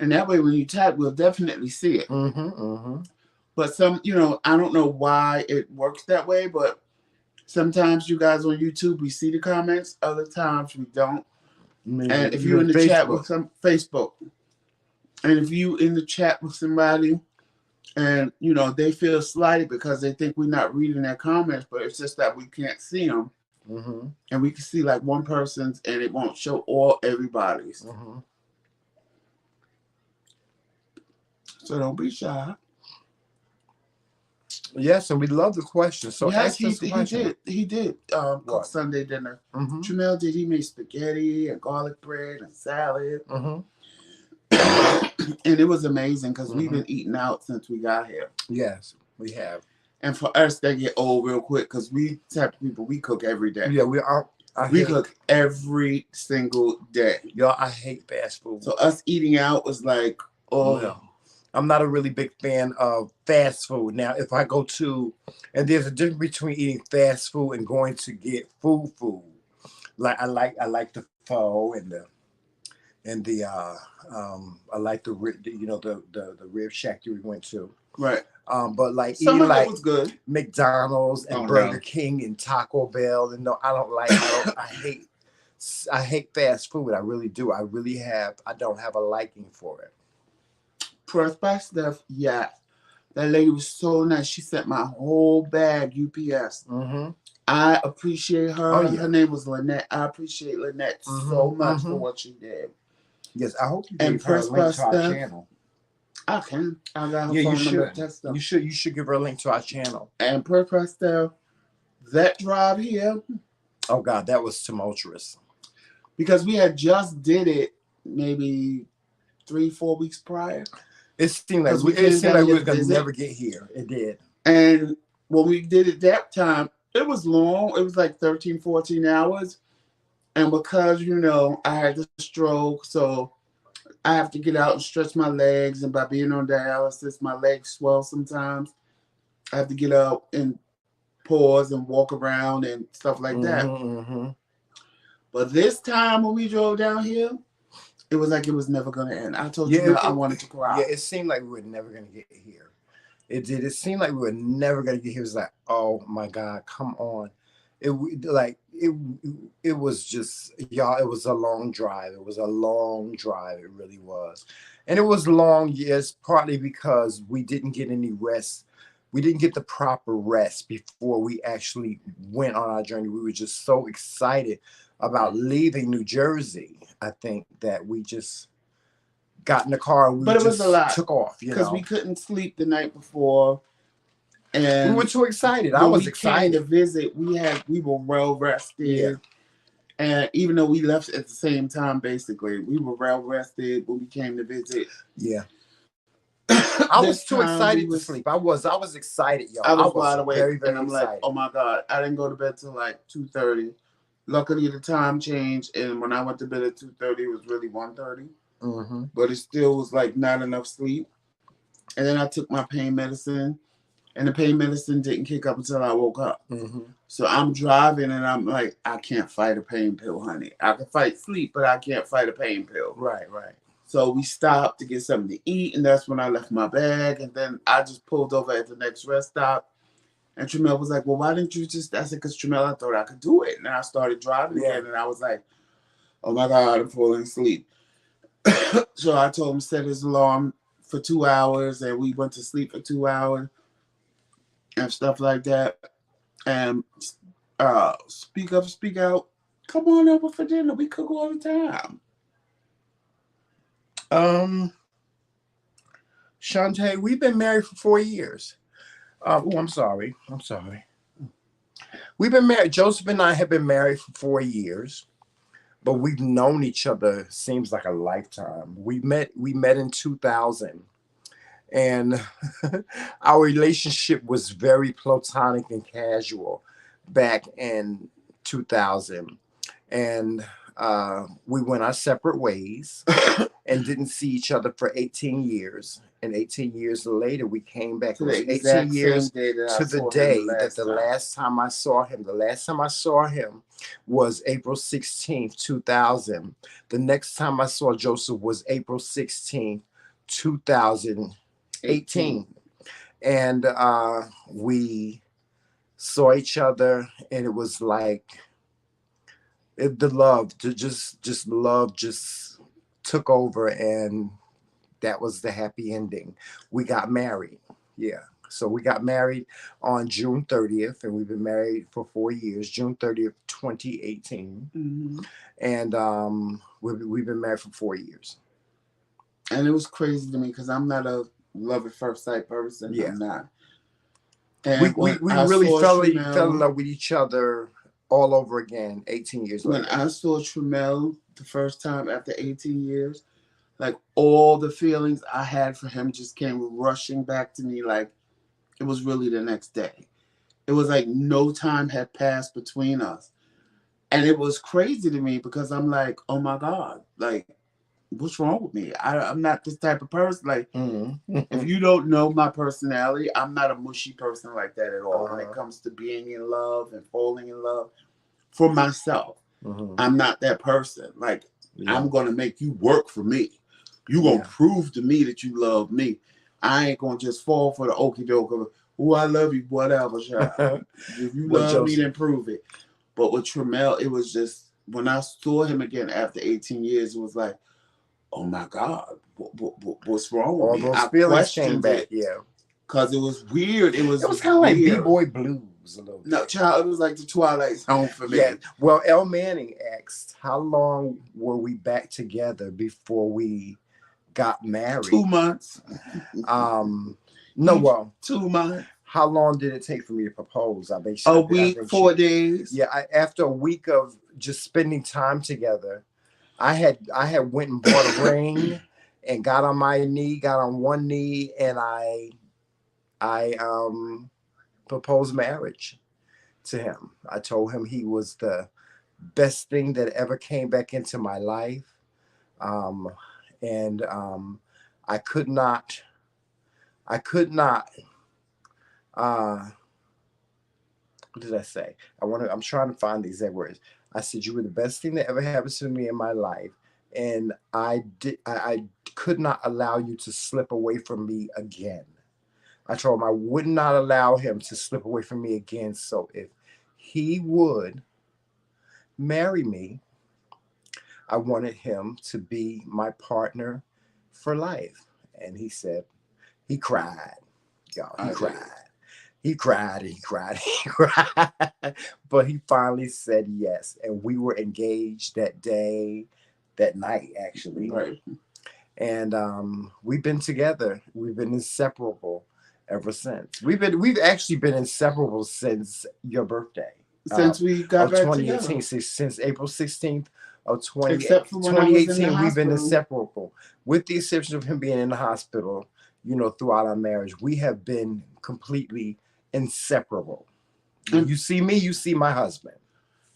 And that way when you type, we'll definitely see it. But I don't know why it works that way, but sometimes you guys on YouTube, we see the comments. Other times we don't. And if you're in the chat with Facebook, and if you in the chat with somebody and, they feel slighted because they think we're not reading their comments, but it's just that we can't see them. And we can see like one person's and it won't show everybody's. So don't be shy. Yes, and we love the question. So yes, he did. Cook Sunday dinner. Tremel did. He made spaghetti and garlic bread and salad. And it was amazing because we've been eating out since we got here. Yes, we have. And for us, they get old real quick because we type of people, we cook every day. Yeah, we cook every single day. Y'all, I hate fast food. So us eating out was like, no. I'm not a really big fan of fast food. Now, if I go to, and there's a difference between eating fast food and going to get food. Like I like the pho and the I like the rib shack that we went to. Right. But like Some eating of it like was good. McDonald's Oh and Burger no. King and Taco Bell, and no, I don't like. I hate fast food. I really do. I don't have a liking for it. Pressed by Steph, yeah. That lady was so nice. She sent my whole bag UPS. Mm-hmm. I appreciate Oh her. yeah. Her name was Lynette. I appreciate Lynette so Mm-hmm. much for Mm-hmm. what she did. Yes, I hope you And gave her a Pressed by link to our Steph, channel. I can. I got her Yeah, you phone number, should. text her. You should give her a link to our channel. And Pressed by Steph, that drive here, Oh God, that was tumultuous. because we had just did it maybe 3-4 weeks prior. It seemed like Because we it came seemed down like we here were to gonna visit. never get here. It did. And when we did it that time, it was long. It was like 13, 14 hours. And because, I had the stroke, so I have to get out and stretch my legs. And by being on dialysis, my legs swell sometimes. I have to get out and pause and walk around and stuff like that. Mm-hmm, mm-hmm. But this time when we drove down here, it was like it was never going to end. I told you Yeah, I wanted to cry. yeah. It seemed like we were never gonna get here. It did. It seemed like we were never gonna get here. It was like, oh my God, come on. It was just y'all. It was a long drive. It was a long drive. It really was, and it was long. Yes, partly because we didn't get any rest. We didn't get the proper rest before we actually went on our journey. We were just so excited about leaving New Jersey. I think that we just got in the car and But it was a just lot. took off. Because we couldn't sleep the night before. We And were too excited. I when was we came to excited. visit, we were well rested. Yeah. And even though we left at the same time, basically, we were well rested when we came to visit. Yeah. I This was too time excited to sleep. I was excited, y'all. I was was wide awake, very, and very I'm like, excited. oh my God, I didn't go to bed till like 2:30. Luckily, the time changed, and when I went to bed at 2:30, it was really 1:30. Mm-hmm. But it still was like not enough sleep. And then I took my pain medicine, and the pain medicine didn't kick up until I woke up. Mm-hmm. So I'm driving, and I'm like, I can't fight a pain pill, honey. I can fight sleep, but I can't fight a pain pill. Right, right. So we stopped to get something to eat, and that's when I left my bag. And then I just pulled over at the next rest stop. And Tramel was like, well, why didn't you just... I said, because Tramel, I thought I could do it. And I started driving again, and I was like, oh my God, I'm falling asleep. So I told him set his alarm for 2 hours, and we went to sleep for 2 hours and stuff like that. And speak up, speak out. Come on over for dinner. We cook all the time. Shantae, we've been married for 4 years. I'm sorry. We've been married. Joseph and I have been married for 4 years, but we've known each other seems like a lifetime. We met in 2000, and our relationship was very platonic and casual back in 2000, and we went our separate ways and didn't see each other for 18 years. And 18 years later, we came back. To it was the 18 exact years same day that to I the saw day him that the time. last time I saw him. The last time I saw him was April 16th, 2000. The next time I saw Joseph was April 16th, 2018. And we saw each other, and it was like the love, love just took over, and that was the happy ending. We got married. Yeah. So we got married on June 30th, and we've been married for 4 years, June 30th, 2018. Mm-hmm. And we've been married for 4 years. And it was crazy to me because I'm not a love at first sight person. Yeah. I'm not. And we really fell in love with each other all over again 18 years later. When I saw Tramel the first time after 18 years, like all the feelings I had for him just came rushing back to me like it was really the next day. It was like no time had passed between us. And it was crazy to me because I'm like, oh my God, like what's wrong with me? I'm not this type of person. Like, if Mm-hmm. you don't know my personality, I'm not a mushy person like that at all. When it Uh-huh. comes to being in love and falling in love for myself, Mm-hmm. I'm not that person. Like, Yeah. I'm gonna make you work for me. You gonna Yeah. prove to me that you love me. I ain't gonna just fall for the okie doke of, oh, I love you, whatever, child. If you What love me, Joseph? then prove it. But with Tremel, it was just when I saw him again after 18 years, it was like, oh my God, what's wrong with All me? those I feelings came questioned back. it Yeah. because it was weird. It It was was kind of like weird. B-boy blues a little No, bit. child, it was like the Twilight Zone for Yeah. me. Well, El Manning asked, how long were we back together before we got married? 2 months. No, Each well, 2 months. how long did it take for me to propose? A I week, think 4 days. yeah, after a week of just spending time together, I had went and bought a ring and got on my knee, got on one knee, and I proposed marriage to him. I told him he was the best thing that ever came back into my life. Um, and I could not, I could not, uh, what did I say? I'm trying to find the exact words. I said, you were the best thing that ever happened to me in my life. And I could not allow you to slip away from me again. I told him I would not allow him to slip away from me again. So if he would marry me, I wanted him to be my partner for life. And he said, he cried, y'all. He I cried. did. He cried and he cried and he cried. But he finally said yes. And we were engaged that day, that night, actually. Right. And we've been together. We've been inseparable ever since. We've actually been inseparable since your birthday uh, Since we got of back together. 2018. Since April 16th of 20, Except for when I was in the 2018, we've been hospital. inseparable. With the exception of him being in the hospital, throughout our marriage, we have been completely inseparable. When And, you see me, you see my husband.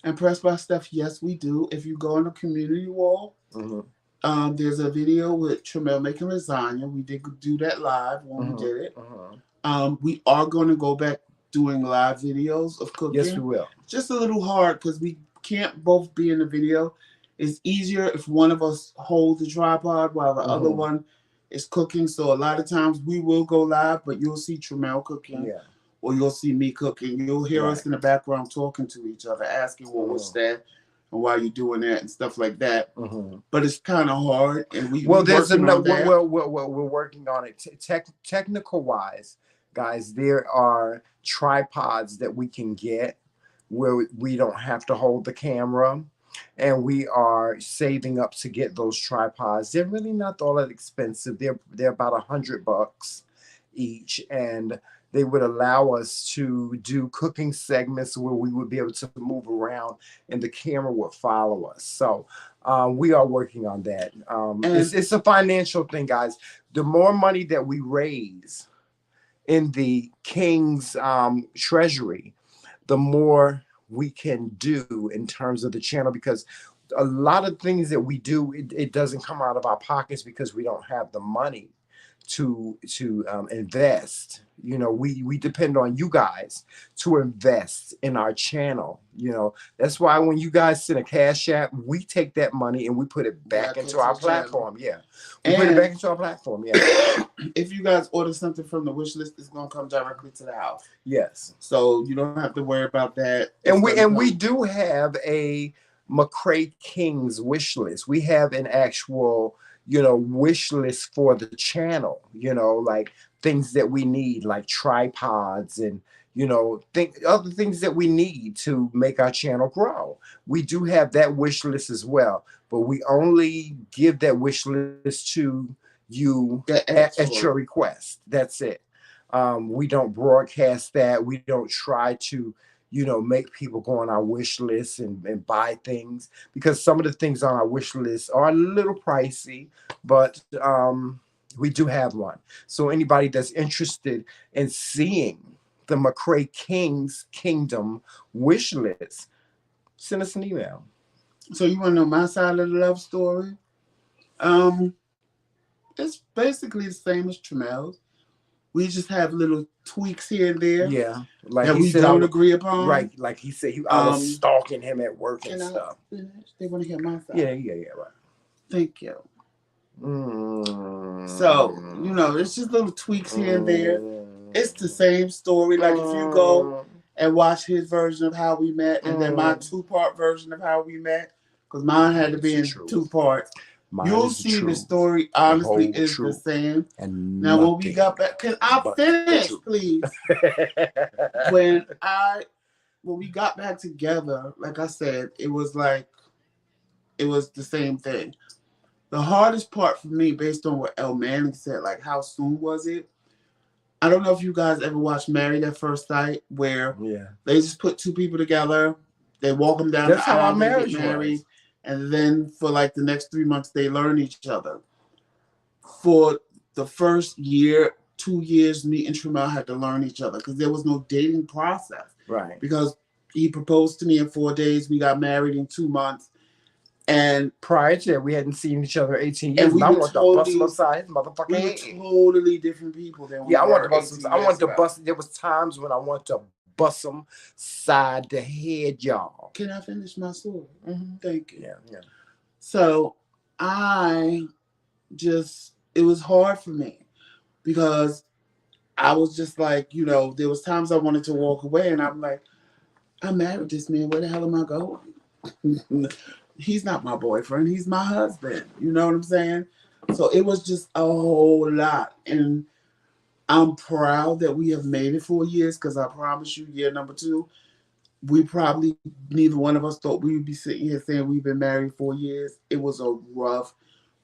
and Press by Stuff, yes, we do. If you go on the community wall, Mm-hmm. there's a video with Tremel making lasagna. We did do that live when we Mm-hmm. did it. Mm-hmm. We are going to go back doing live videos of Yes, we cooking. will. Just a little hard because we can't both be in the video. It's easier if one of us holds the tripod while the other Mm-hmm. one is cooking. So a lot of times we will go live, but you'll see Tremel cooking Yeah. or you'll see me cooking. You'll hear Right. us in the background talking to each other, asking, well, what's Mm-hmm. that? And why you doing that and stuff like that. Mm-hmm. But it's kind of hard, and we Well, there's working another. on that. We're working on it. Technical wise, guys, there are tripods that we can get where we don't have to hold the camera, and we are saving up to get those tripods. They're really not all that expensive. They're about $100 each, and they would allow us to do cooking segments where we would be able to move around and the camera would follow us. So we are working on that. And It's a financial thing, guys. The more money that we raise in the King's treasury, the more we can do in terms of the channel, because a lot of things that we do, it doesn't come out of our pockets because we don't have the money to invest. We depend on you guys to invest in our channel. That's why when you guys send a cash app, we take that money and we put it back back into into our the channel. platform. Yeah, we put it back into our platform. Yeah. If you guys order something from the wish list, it's gonna come directly to the house. Yes. So you don't have to worry about that. And we do have a McRaeKingz wish list. We have an actual, wish list for the channel, like things that we need, like tripods and, other things that we need to make our channel grow. We do have that wish list as well, but we only give that wish list to you at your request. That's it. We don't broadcast that. We don't try to, make people go on our wish list and buy things, because some of the things on our wish list are a little pricey, but we do have one. So anybody that's interested in seeing the McRaeKingz Kingdom wish list, send us an email. So you want to know my side of the love story? Um, it's basically the same as Tramel's. We just have little tweaks here and there Yeah, like that he we said, I don't was agree upon. right. Like he said, I was Um, stalking him at work and can I stuff. finish? They want to hear my side. Yeah, yeah, yeah, right. Thank you. Mm. So, it's just little tweaks here and there. It's the same story. Like if you go Mm. and watch his version of how we met and then my 2-part version of how we met, because mine had to be in 2 parts. Mine You'll is the see the truth. story The honestly whole is the truth. same. And Now when we got back, can I finish, please? when we got back together, like I said, it was the same thing. The hardest part for me, based on what El Manning said, like how soon was it? I don't know if you guys ever watched Married at First Sight, where they just put 2 people together, they walk them down That's the how our aisle, they get marriage married, was. and then for like the next 3 months they learn each other. For the first year, 2 years, me and Tramel had to learn each other because there was no dating process. Right. Because he proposed to me in 4 days, we got married in 2 months. And prior to that, we hadn't seen each other 18 years. And I wanted to bust him upside his motherfucking head. We were totally different people than we I were. wanted to bust him. I wanted to bust. There was times when I wanted to bust him side the head, y'all. Can I finish my story? Mm-hmm. Thank you. Yeah, yeah. So it was hard for me because I was just like, there was times I wanted to walk away, and I'm like, I married this man. Where the hell am I going? He's not my boyfriend. He's my husband. You know what I'm saying? So it was just a whole lot. And I'm proud that we have made it 4 years, because I promise you, year number 2, we probably, neither one of us thought we would be sitting here saying we've been married 4 years. It was a rough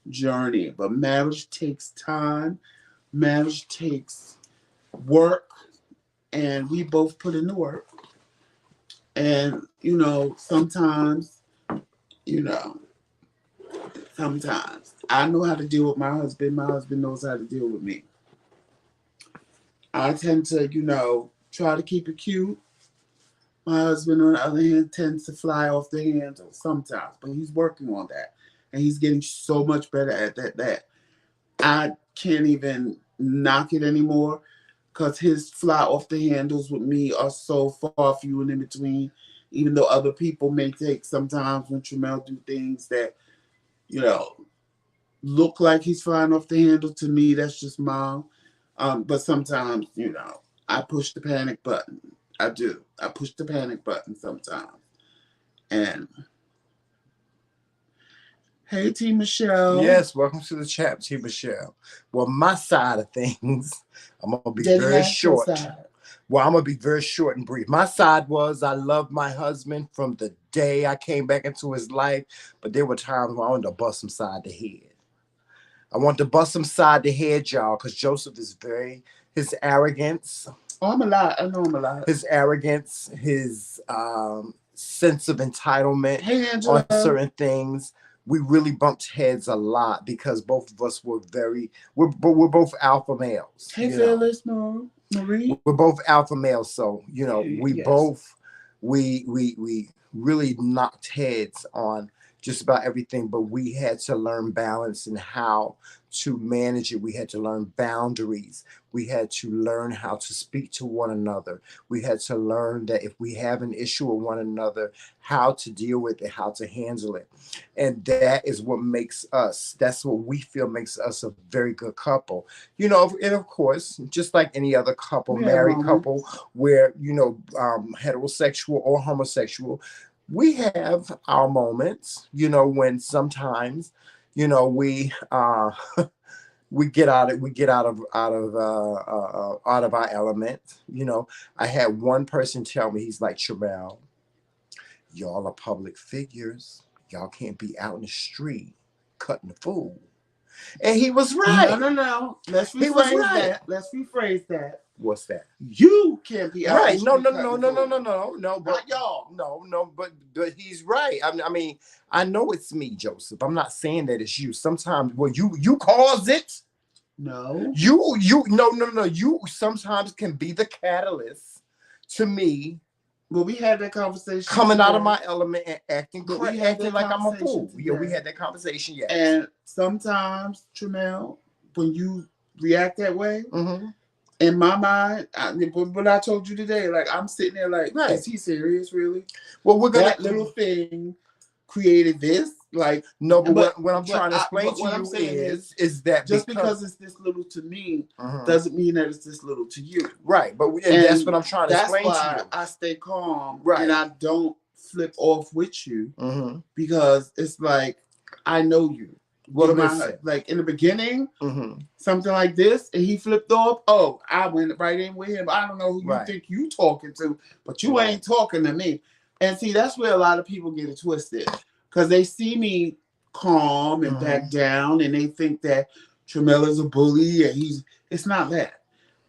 journey. But marriage takes time. Marriage takes work. And we both put in the work. And, sometimes I know how to deal with my husband. My husband knows how to deal with me. I tend to, try to keep it cute. My husband, on the other hand, tends to fly off the handle sometimes, but he's working on that. And he's getting so much better at that I can't even knock it anymore, because his fly off the handles with me are so far few and in between. Even though other people may take sometimes when Tramel do things that, look like he's flying off the handle, to me, that's just mom. But sometimes, I push the panic button. I do. I push the panic button sometimes. And hey, T. Michelle. Yes, welcome to the chat, T. Michelle. Well, my side of things, I'm going to be very short. Well, I'm going to be very short and brief. My side was I loved my husband from the day I came back into his life, but there were times when I wanted to bust him side the head. I want to bust him side the head, y'all, because Joseph is his arrogance. Oh, I'm a lot. I know I'm a lot. His arrogance, his sense of entitlement on certain things. We really bumped heads a lot because both of us were we're both alpha males. Hey, Phyllis, Marie. We're both alpha males, so we really knocked heads on just about everything, but we had to learn balance and how to manage it. We had to learn boundaries. We had to learn how to speak to one another. We had to learn that if we have an issue with one another, how to deal with it, how to handle it. And that is what that's what we feel makes us a very good couple. And of course, just like any other couple, married couple, where, heterosexual or homosexual, we have our moments, when sometimes, we we get out of our element. I had one person tell me, he's like, Tramel, y'all are public figures. Y'all can't be out in the street cutting the fool. And he was right. No. Let's rephrase that. What's that? You can't be out right. In No. but Not y'all. No. But he's right. I mean, I know it's me, Joseph. I'm not saying that it's you. Sometimes, well, you cause it. No. No. You sometimes can be the catalyst to me But we had that conversation. Coming today. out of my element and acting like I'm a fool. Today. Yeah, we had that conversation, yes. And sometimes, Tramel, when you react that way, in my mind, what I told you today, like I'm sitting there like, is he serious, really? Well, we're gonna that little thing created this. Like no, but what I'm trying to explain to you is that just because it's this little to me doesn't mean that it's this little to you. Right, but and that's what I'm trying to explain to you. That's why I stay calm, and I don't flip off with you because it's like I know you. Well, like in the beginning, something like this, and he flipped off. Oh, I went right in with him. I don't know who you think you talking to, but you ain't talking to me. And see, that's where a lot of people get it twisted because they see me calm and back down, and they think that Tramel is a bully, and it's not that.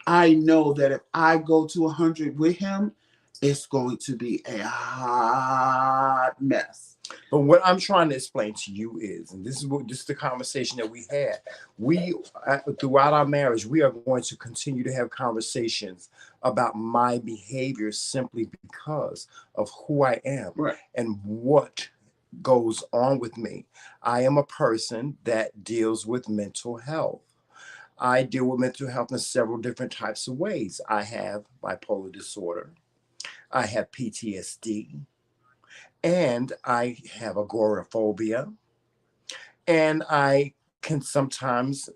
I know that if I go to 100 with him, it's going to be a hot mess. But what I'm trying to explain to you is, and this is the conversation that we had. We throughout our marriage, we are going to continue to have conversations about my behavior simply because of who I am and what goes on with me. I am a person that deals with mental health. I deal with mental health in several different types of ways. I have bipolar disorder. I have PTSD. And I have agoraphobia, and I can sometimes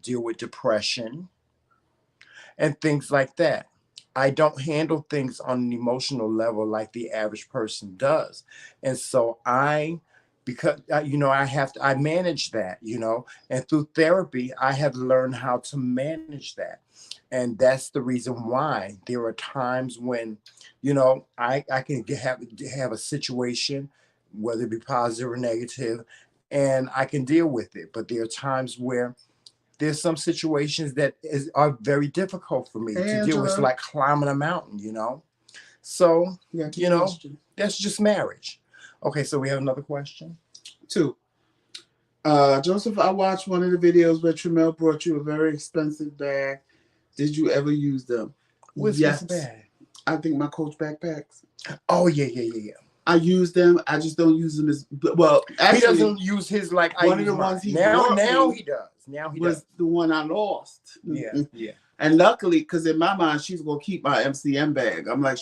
deal with depression and things like that. I don't handle things on an emotional level like the average person does. And so because I manage that, and through therapy, I have learned how to manage that. And that's the reason why there are times when, I can have a situation, whether it be positive or negative, and I can deal with it. But there are times where there's some situations that are very difficult for me to deal with. It's like climbing a mountain, So, that's just marriage. Okay, so we have another question. 2. Joseph, I watched one of the videos where Tramel brought you a very expensive bag. Did you ever use them? What's this bag? I think my Coach backpacks. Oh, yeah. I use them. I just don't use them as well. Actually, he doesn't use his like I one use of the ones he now he does. Now he was does. the one I lost. Yeah. And luckily, because in my mind, she's gonna keep my MCM bag. I'm like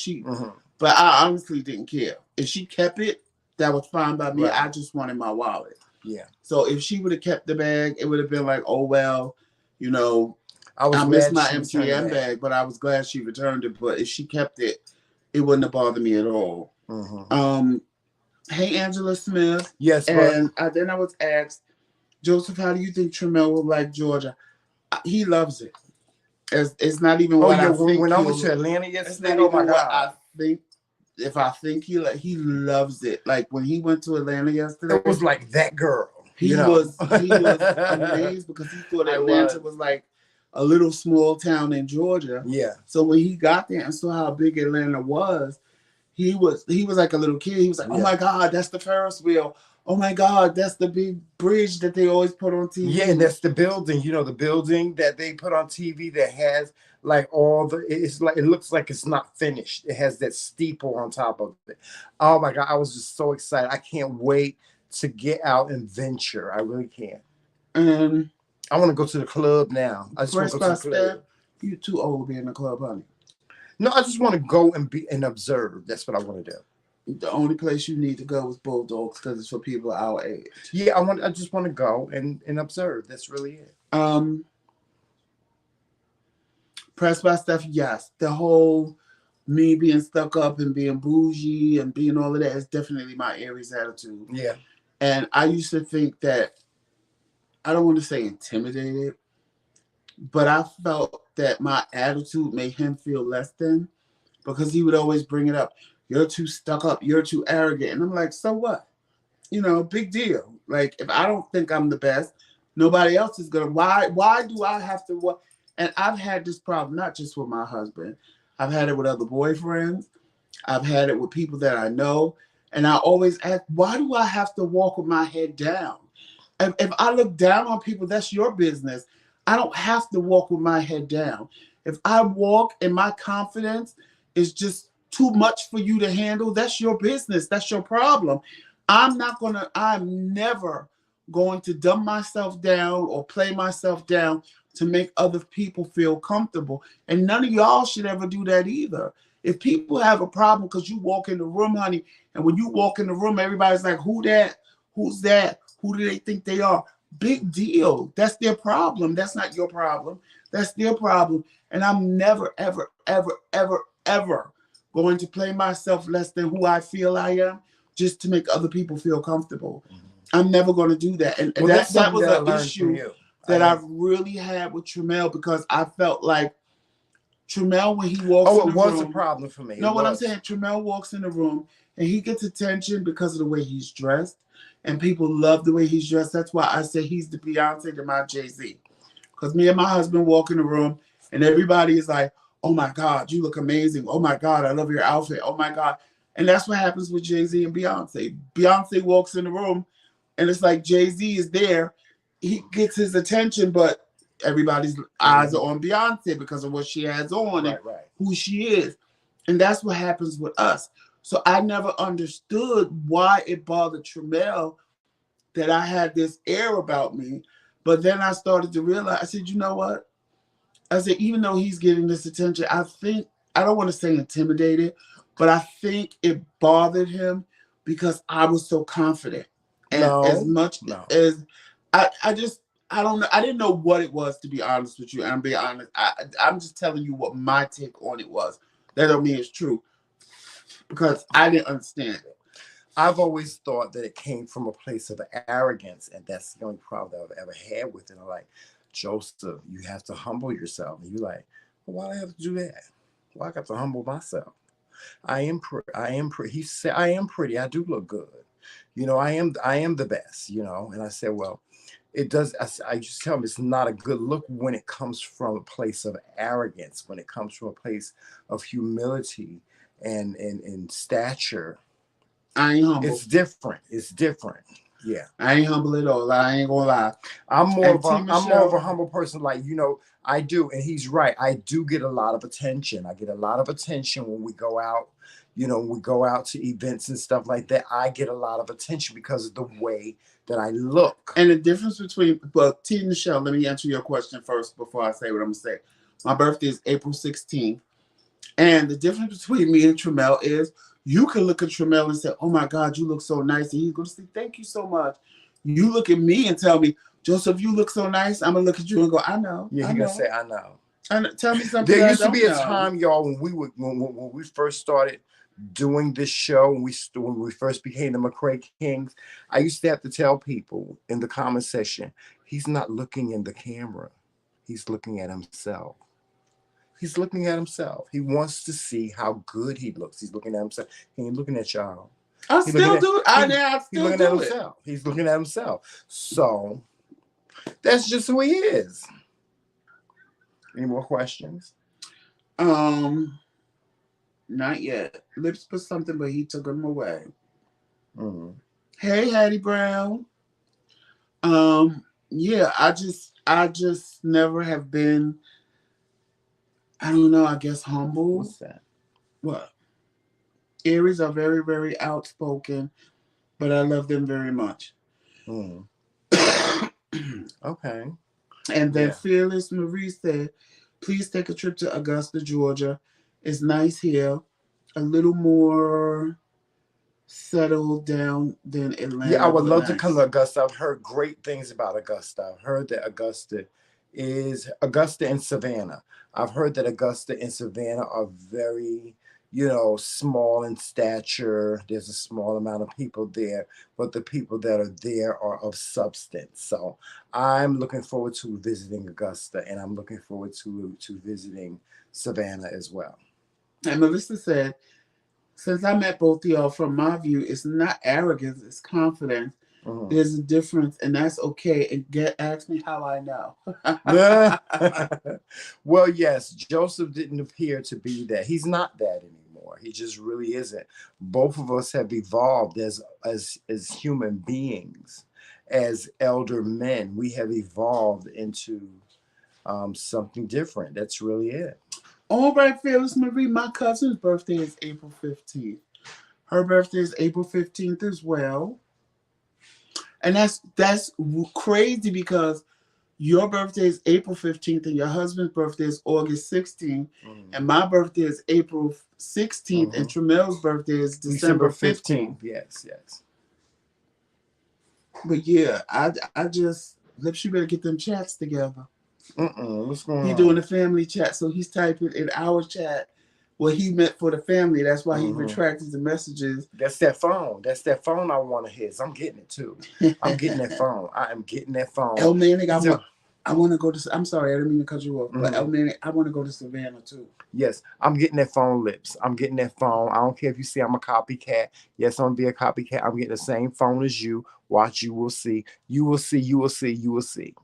but I honestly didn't care. If she kept it, that was fine by me. I just wanted my wallet. Yeah. So if she would have kept the bag, it would have been like, oh well, I missed my MCM bag, but I was glad she returned it. But if she kept it, it wouldn't have bothered me at all. Hey, Angela Smith. Yes, and then I was asked, Joseph, how do you think Tramel will like Georgia? He loves it. It's not even what I think. When I went to Atlanta yesterday, oh my God. If I think he loves it. Like when he went to Atlanta yesterday, it was like that girl. He was amazed because he thought Atlanta was like a little small town in Georgia. Yeah. So when he got there and saw how big Atlanta was, he was like a little kid. He was like, oh my God, that's the Ferris wheel. Oh my God, that's the big bridge that they always put on TV. Yeah, that's the building. The building that they put on TV that has like it looks like it's not finished. It has that steeple on top of it. Oh my God, I was just so excited. I can't wait to get out and venture. I really can't. I want to go to the club now. I just want to go to the club. You're too old to be in the club, honey. No, I just want to go and observe. That's what I want to do. The only place you need to go is Bulldogs because it's for people our age. Yeah, I just want to go and observe. That's really it. Pressed by stuff, yes. The whole me being stuck up and being bougie and being all of that is definitely my Aries attitude. Yeah. And I used to think that, I don't want to say intimidated, but I felt that my attitude made him feel less than because he would always bring it up. You're too stuck up. You're too arrogant. And I'm like, so what? Big deal. Like, if I don't think I'm the best, nobody else is going to. Why do I have to what? And I've had this problem, not just with my husband. I've had it with other boyfriends. I've had it with people that I know. And I always ask, why do I have to walk with my head down? If I look down on people, that's your business. I don't have to walk with my head down. If I walk and my confidence is just too much for you to handle, that's your business. That's your problem. I'm never going to dumb myself down or play myself down to make other people feel comfortable. And none of y'all should ever do that either. If people have a problem because you walk in the room, honey, and when you walk in the room, everybody's like, who that? Who's that? Who do they think they are? Big deal. That's their problem. That's not your problem. That's their problem. And I'm never, ever, ever, ever, ever going to play myself less than who I feel I am just to make other people feel comfortable. I'm never going to do that. And that was an issue that I really had with Tramel, because I felt like Tramel, when he walks in the room. Oh, it was a problem for me. No, what I'm saying, Tramel walks in the room and he gets attention because of the way he's dressed. And people love the way he's dressed. That's why I say he's the Beyonce to my Jay-Z. Because me and my husband walk in the room and everybody is like, oh my God, you look amazing. Oh my God, I love your outfit. Oh my God. And that's what happens with Jay-Z and Beyonce. Beyonce walks in the room and it's like Jay-Z is there. He gets his attention, but everybody's eyes are on Beyonce because of what she has on and who she is. And that's what happens with us. So I never understood why it bothered Tramel that I had this air about me. But then I started to realize, I said, you know what? I said, even though he's getting this attention, I don't want to say intimidated, but I think it bothered him because I was so confident. And as much as I don't know. I didn't know what it was, to be honest with you. And I'm being honest. I'm just telling you what my take on it was. That don't mean it's true, because I didn't understand it. I've always thought that it came from a place of arrogance, and that's the only problem that I've ever had with it. I'm like, Joseph, you have to humble yourself. And you're like, well, why do I have to do that? Well, I got to humble myself. I am pretty. He said, I am pretty. I do look good. You know, I am the best, you know. And I said, well, it does. I just tell him it's not a good look when it comes from a place of arrogance, when it comes from a place of humility and stature. I ain't humble. It's different. It's different. Yeah. I ain't humble at all. I ain't gonna lie. I'm more of a humble person. Like, you know, I do. And he's right. I do get a lot of attention. I get a lot of attention when we go out. You know, we go out to events and stuff like that. I get a lot of attention because of the way that I look. And the difference between, well, T. Michelle, let me answer your question first before I say what I'm going to say. My birthday is April 16th. And the difference between me and Tramel is you can look at Tramel and say, oh my God, you look so nice. And he's going to say, thank you so much. You look at me and tell me, Joseph, you look so nice. I'm going to look at you and go, I know. Yeah, he's going to say, I know. And tell me something. There used to be a time, y'all, when we first started doing this show, when we first became the McRaeKingz, I used to have to tell people in the comment section, he's not looking in the camera. He's looking at himself. He's looking at himself. He wants to see how good he looks. He's looking at himself. He ain't looking at y'all. I still do it. He's looking at himself. He's looking at himself. So that's just who he is. Any more questions? Not yet. Lips put something, but he took them away. Mm-hmm. Hey, Hattie Brown. Yeah, I just never have been, I don't know, I guess humble. What's that? What? Aries are very, very outspoken, but I love them very much. Mm. Okay. And then Fearless Marie said, please take a trip to Augusta, Georgia. It's nice here. A little more settled down than Atlanta. Yeah, I would love to come to Augusta. I've heard great things about Augusta. I've heard that Augusta and Savannah. I've heard that Augusta and Savannah are very, you know, small in stature. There's a small amount of people there, but the people that are there are of substance. So I'm looking forward to visiting Augusta, and I'm looking forward to visiting Savannah as well. And Melissa said, since I met both of y'all, from my view, it's not arrogance, it's confidence. Mm-hmm. There's a difference, and that's okay. And ask me how I know. Well, yes, Joseph didn't appear to be that. He's not that anymore. He just really isn't. Both of us have evolved as human beings, as elder men. We have evolved into something different. That's really it. All right, Fearless Marie. My cousin's birthday is April 15th. Her birthday is April 15th as well. And that's crazy because your birthday is April 15th and your husband's birthday is August 16th. And my birthday is April 16th and Tremel's birthday is December 15th. Yes, yes. But yeah, I just, Lips, you better get them chats together. What's going on? He's doing a family chat, so he's typing in our chat what he meant for the family. That's why he retracted the messages. That's that phone. That's that phone I want to hit. I'm getting it too. I'm getting that phone. I am getting that phone. El Manning, I want to go to. I'm sorry, I didn't mean to cut you off, but El Manning, I want to go to Savannah too. Yes, I'm getting that phone, Lips. I'm getting that phone. I don't care if you see I'm a copycat. Yes, I'm gonna be a copycat. I'm getting the same phone as you. Watch, you will see. You will see. You will see. You will see.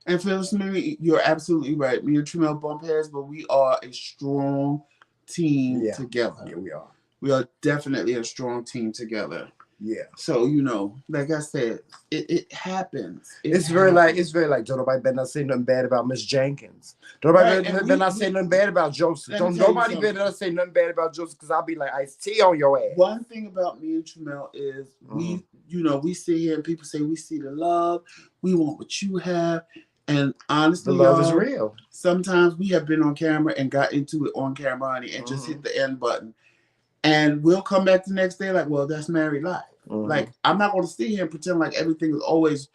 And Phyllis, Mary, you're absolutely right. Me and Tremel bump heads, but we are a strong team together. Yeah, we are. We are definitely a strong team together. Yeah. So, like I said, it happens. It's very like don't nobody better not say nothing bad about Miss Jenkins. Don't nobody better not say nothing bad about Joseph. Don't nobody better not say nothing bad about Joseph because I'll be like Ice T on your ass. One thing about me and Tremel is we sit here and people say we see the love, we want what you have. And honestly, the love is real. Sometimes we have been on camera and got into it on camera, honey, and just hit the end button. And we'll come back the next day like, well, that's married life. Like, I'm not going to sit here and pretend like everything is always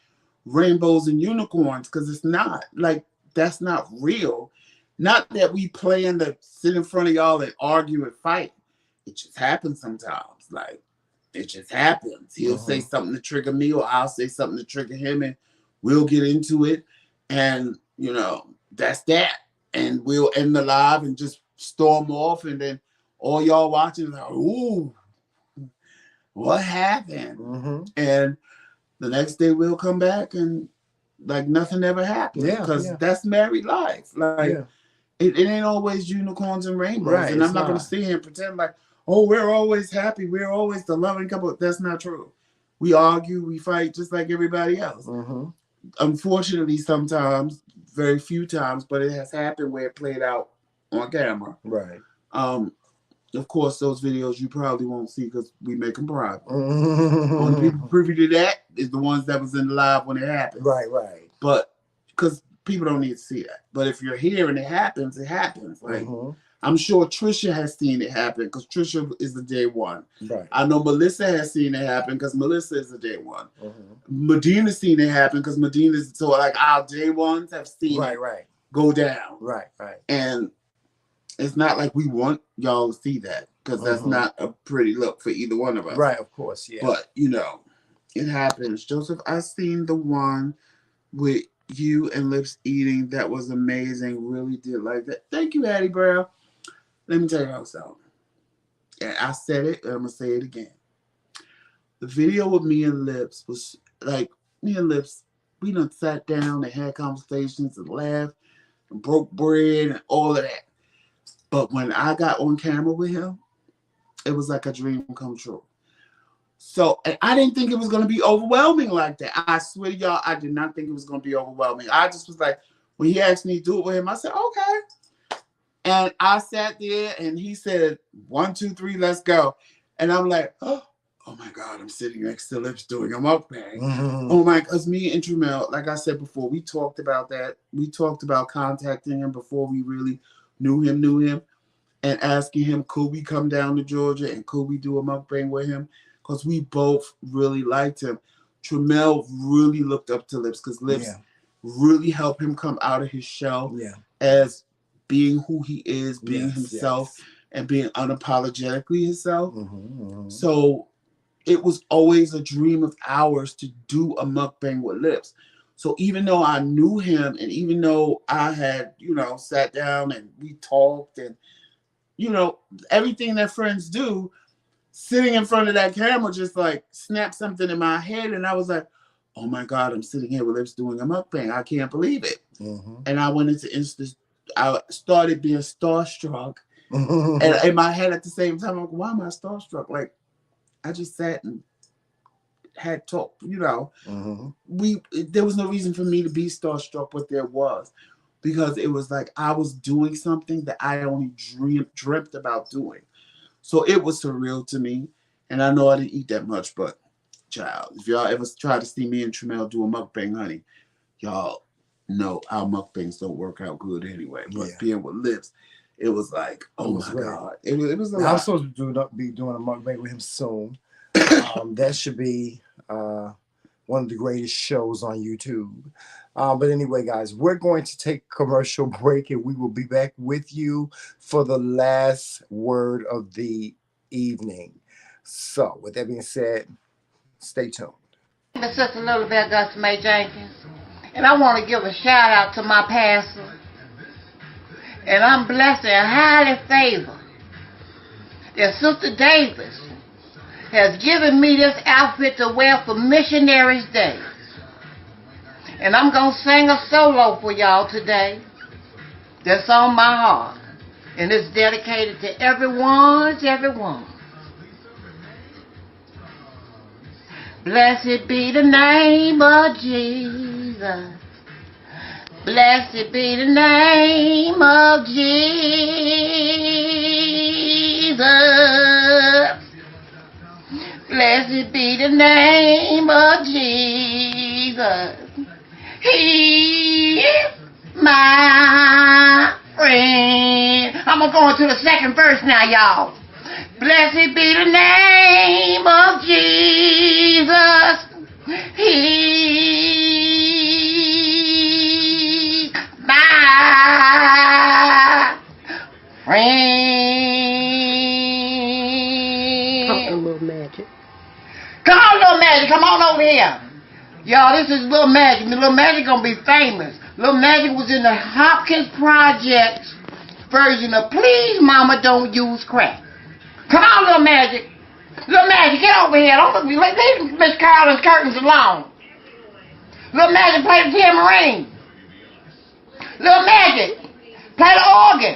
rainbows and unicorns because it's not. Like, that's not real. Not that we plan to sit in front of y'all and argue and fight. It just happens sometimes. Like, it just happens. He'll say something to trigger me or I'll say something to trigger him and we'll get into it. And, that's that. And we'll end the live and just storm off and then all y'all watching is like, ooh, what happened? And the next day we'll come back and like nothing ever happened. Because that's married life. Like it ain't always unicorns and rainbows. Right, and I'm not going to sit here and pretend like, oh, we're always happy. We're always the loving couple. That's not true. We argue, we fight just like everybody else. Unfortunately, sometimes, very few times, but it has happened where it played out on camera. Right. Of course, those videos you probably won't see because we make them private. Only people privy to that is the ones that was in the live when it happened. Right. But because people don't need to see that. But if you're here and it happens, it happens. Like I'm sure Trisha has seen it happen because Trisha is the day one. Right. I know Melissa has seen it happen because Melissa is the day one. Medina's seen it happen because Medina's so like our day ones have seen it go down. Right. And it's not like we want y'all to see that because that's not a pretty look for either one of us. Right, of course, yeah. But, it happens. Joseph, I seen the one with you and Lips eating. That was amazing. Really did like that. Thank you, Addie Brown. Let me tell you something. And I said it, and I'm going to say it again. The video with me and Lips was like, me and Lips, we done sat down and had conversations and laughed and broke bread and all of that. But when I got on camera with him, it was like a dream come true. So I didn't think it was going to be overwhelming like that. I swear to y'all, I did not think it was going to be overwhelming. I just was like, when he asked me to do it with him, I said, okay. And I sat there and he said, 1, 2, 3, let's go. And I'm like, oh my God, I'm sitting next to Lips doing a mukbang. Oh my, because me and Tremel, like I said before, we talked about that. We talked about contacting him before we really knew him, and asking him, could we come down to Georgia and could we do a mukbang with him? Because we both really liked him. Tremel really looked up to Lips because Lips really helped him come out of his shell as being who he is, being himself, and being unapologetically himself. So it was always a dream of ours to do a mukbang with Lips. So even though I knew him and even though I had, sat down and we talked and, everything that friends do, sitting in front of that camera just like snapped something in my head. And I was like, oh my God, I'm sitting here with Lips doing a mukbang. I can't believe it. And I went into I started being starstruck. And in my head at the same time, I'm like, why am I starstruck? Like, I just sat and had talked, there was no reason for me to be starstruck, but there was. because it was like I was doing something that I only dreamt about doing. So it was surreal to me. And I know I didn't eat that much, but child, if y'all ever try to see me and Tramel do a mukbang, honey, y'all know our mukbangs don't work out good anyway. But being with Lips, it was like, oh my God. It was a lot. I'm supposed to be doing a mukbang with him soon. That should be one of the greatest shows on YouTube. But anyway, guys, we're going to take a commercial break, and we will be back with you for the last word of the evening. So, with that being said, stay tuned. It's just a little bit Gus May Jenkins, and I want to give a shout out to my pastor. And I'm blessed and highly favored that Sister Davis has given me this outfit to wear for Missionaries Day. And I'm going to sing a solo for y'all today that's on my heart. And it's dedicated to everyone. Blessed be the name of Jesus. Blessed be the name of Jesus. Blessed be the name of Jesus. He is my friend. I'm going to go into the second verse now, y'all. Blessed be the name of Jesus. He's my friend. Come on, Little Magic. Come on, Little Magic. Come on over here. Y'all, this is Little Magic. Little Magic gonna be famous. Little Magic was in the Hopkins Project version of Please Mama Don't Use Crack. Come on, Little Magic. Little Magic, get over here. Don't look, leave Miss Carolyn's curtains alone. Little Magic, play the tambourine. Little Magic, play the organ.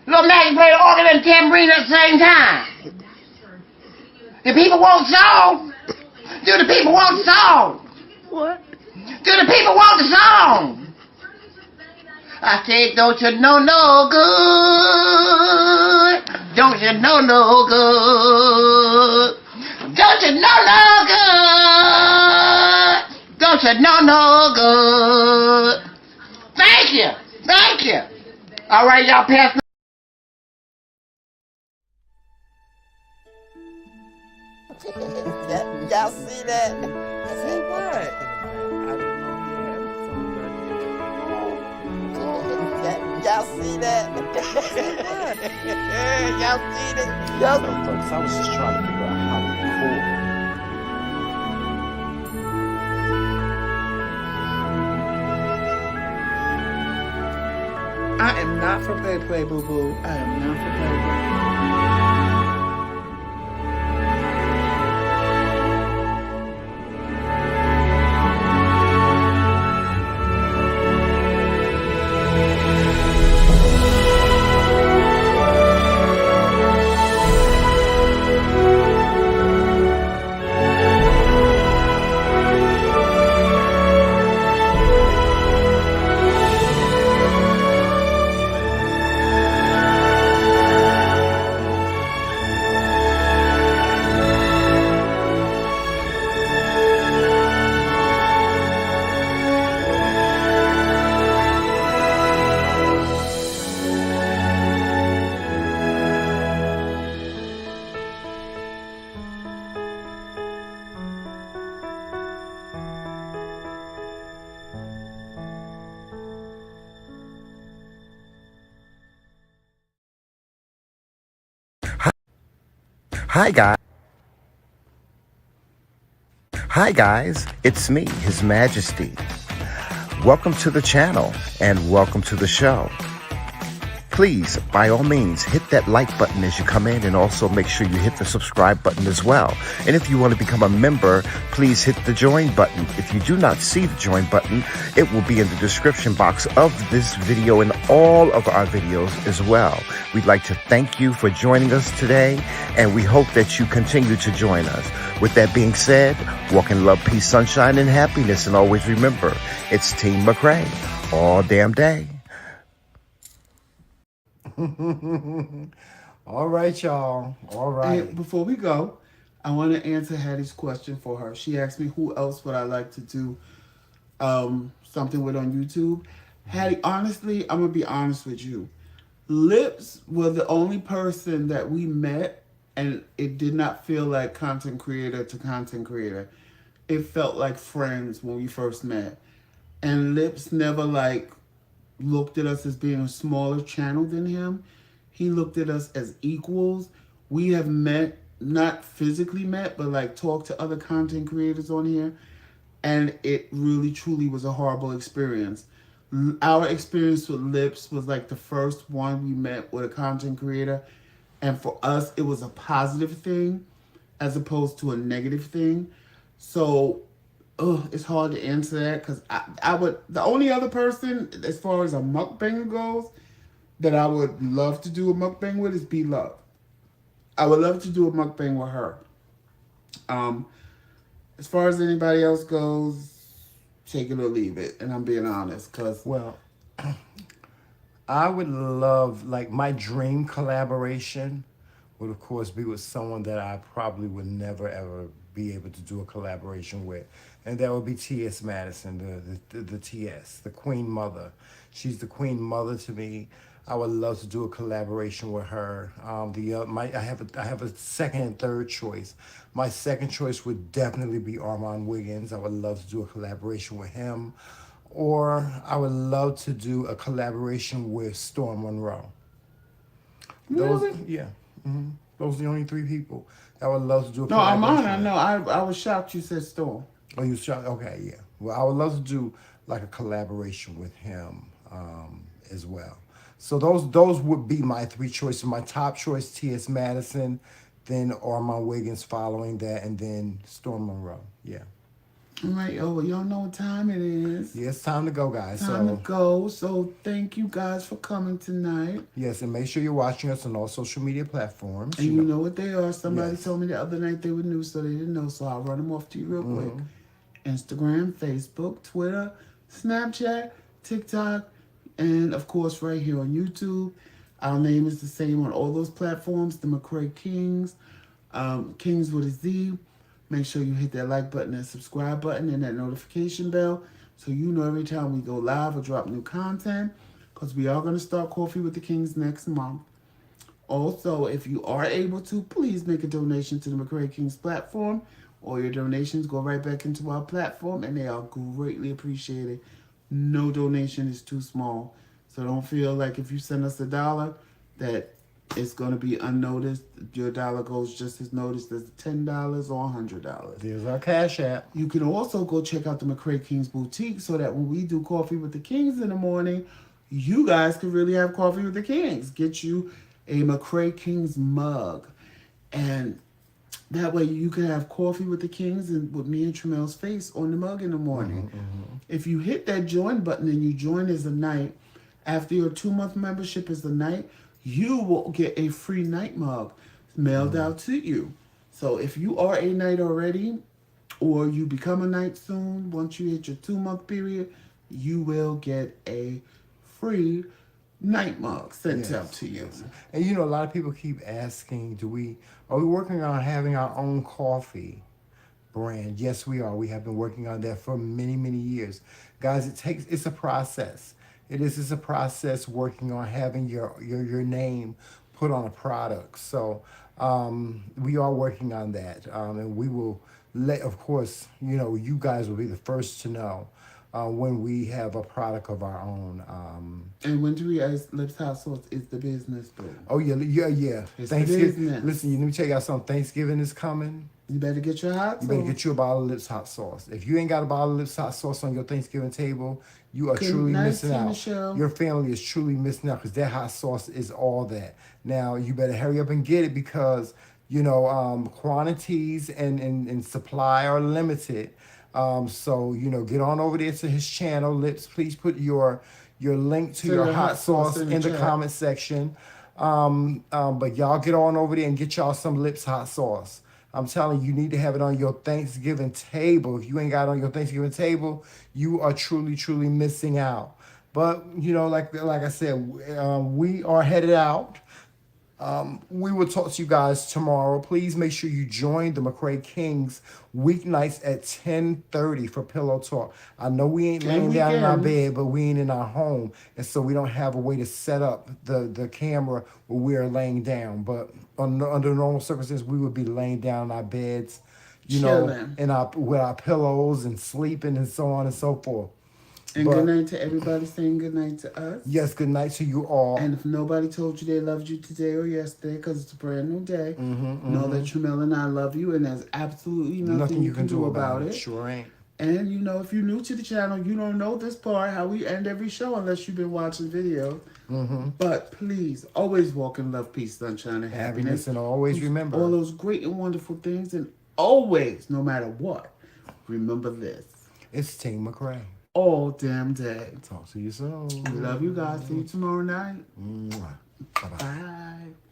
Little Magic, play the organ and the tambourine at the same time. The people want song. Do the people want song? What? Do the people want the song? I said, don't you know no good? Don't you know no good? Don't you know no good? Don't you know no good? Thank you. Thank you. All right, y'all pass me. Y'all see that? See what? I didn't know he had y'all see that? Y'all see that? Y'all No, folks, I was just trying to figure out how to record. I am not for play, boo boo. I am not for play. Hi guys, it's me, His Majesty. Welcome to the channel and welcome to the show. Please, by all means, hit that like button as you come in, and also make sure you hit the subscribe button as well. And if you want to become a member, please hit the join button. If you do not see the join button, it will be in the description box of this video and all of our videos as well. We'd like to thank you for joining us today, and we hope that you continue to join us. With that being said, walk in love, peace, sunshine, and happiness, and always remember, it's Team McRae all damn day. All right, y'all. All right. And before we go, I want to answer Hattie's question for her. She asked me who else would I like to do something with on YouTube. Hattie, honestly, I'm gonna be honest with you. Lips was the only person that we met, and it did not feel like content creator to content creator. It felt like friends when we first met. And Lips never like looked at us as being a smaller channel than him. He looked at us as equals. We have met, not physically met, but like talked to other content creators on here. And it really, truly was a horrible experience. Our experience with Lips was like the first one we met with a content creator. And for us, it was a positive thing as opposed to a negative thing. So it's hard to answer that because I would, the only other person as far as a mukbanger goes that I would love to do a mukbang with is B Love. I would love to do a mukbang with her. As far as anybody else goes, take it or leave it, and I'm being honest because Well, I would love, like, my dream collaboration would, of course, be with someone that I probably would never, ever be able to do a collaboration with. And that would be T.S. Madison, the T.S., the Queen Mother. She's the Queen Mother to me. I would love to do a collaboration with her. I have a second and third choice. My second choice would definitely be Armand Wiggins. I would love to do a collaboration with him. Or I would love to do a collaboration with Storm Monroe. Those, really? yeah. Those are the only three people that I would love to do a No, I'm collaboration on. I with. know. I was shocked you said Storm. Oh, you shot? Okay, yeah. Well, I would love to do like a collaboration with him as well. So those would be my three choices. My top choice, T.S. Madison, then Armand Wiggins following that, and then Storm Monroe. Yeah. I'm like, oh, well, y'all know what time it is. Yeah, it's time to go, guys. Time to So go. So thank you guys for coming tonight. yes, and make sure you're watching us on all social media platforms. And you know what they are. Somebody Yes. told me the other night they were new, so they didn't know. So I'll run them off to you real quick. Instagram, Facebook, Twitter, Snapchat, TikTok, and of course right here on YouTube. Our name is the same on all those platforms. The McRaeKingz, Kingz with a Z. Make sure you hit that like button and subscribe button and that notification bell so you know every time we go live or drop new content. Because we are going to start Coffee with the Kings next month. Also, if you are able to, please make a donation to the McRaeKingz platform. All your donations go right back into our platform, and they are greatly appreciated. No donation is too small. So don't feel like if you send us $1 that it's going to be unnoticed. Your dollar goes just as noticed as $10 or $100. There's our Cash App. You can also go check out the McRaeKingz boutique so that when we do Coffee with the Kings in the morning, you guys can really have Coffee with the Kings. Get you a McRaeKingz mug. And that way you can have Coffee with the Kings and with me and Tramel's face on the mug in the morning. If you hit that join button and you join as a Knight, after your 2-month membership is a Knight, you will get a free Knight mug mailed out to you. So if you are a Knight already, or you become a Knight soon, once you hit your 2-month period, you will get a free Knight mug sent out to you. And you know, a lot of people keep asking, are we working on having our own coffee brand? Yes, we are. We have been working on that for many, many years. Guys, it's a process. It's a process working on having your name put on a product. So we are working on that. And we will of course, you know, you guys will be the first to know when we have a product of our own. And when do we ask Lips Hot Sauce is the business, boo? Oh, yeah. It's Thanksgiving. business. Listen, let me tell y'all something. Thanksgiving is coming. You better get your hot sauce. You better get you a bottle of Lips Hot Sauce. If you ain't got a bottle of Lips Hot Sauce on your Thanksgiving table, you are Good truly night, missing out. Michelle. Your family is truly missing out because that hot sauce is all that. Now, you better hurry up and get it because, you know, quantities and supply are limited. So, you know, get on over there to his channel. Lips, please put your link to your hot sauce in the comment section. But y'all get on over there and get y'all some Lips Hot Sauce. I'm telling you, you need to have it on your Thanksgiving table. If you ain't got it on your Thanksgiving table, you are truly, truly missing out. But you know, like I said, we are headed out. We will talk to you guys tomorrow. Please make sure you join the McRae Kingz weeknights at 10:30 for Pillow Talk. I know we ain't And laying down in our weekends. bed, but we ain't in our home, and so we don't have a way to set up the camera where we are laying down. But under normal circumstances, we would be laying down in our beds, you know, Chilling. with our pillows and sleeping and so on and so forth. And But- good night to everybody saying good night to us. Yes, good night to you all. And if nobody told you they loved you today or yesterday, because it's a brand new day, know that Tramell and I love you, and there's absolutely nothing you can do about it. Sure ain't. And you know, if you're new to the channel, you don't know this part, how we end every show, unless you've been watching videos. But please, always walk in love, peace, sunshine, and happiness. And always remember. All those great and wonderful things, and always, no matter what, remember this. It's TheMcRae. All damn day. Talk to you soon. We love you guys. See you tomorrow night. Mwah. Bye-bye. Bye.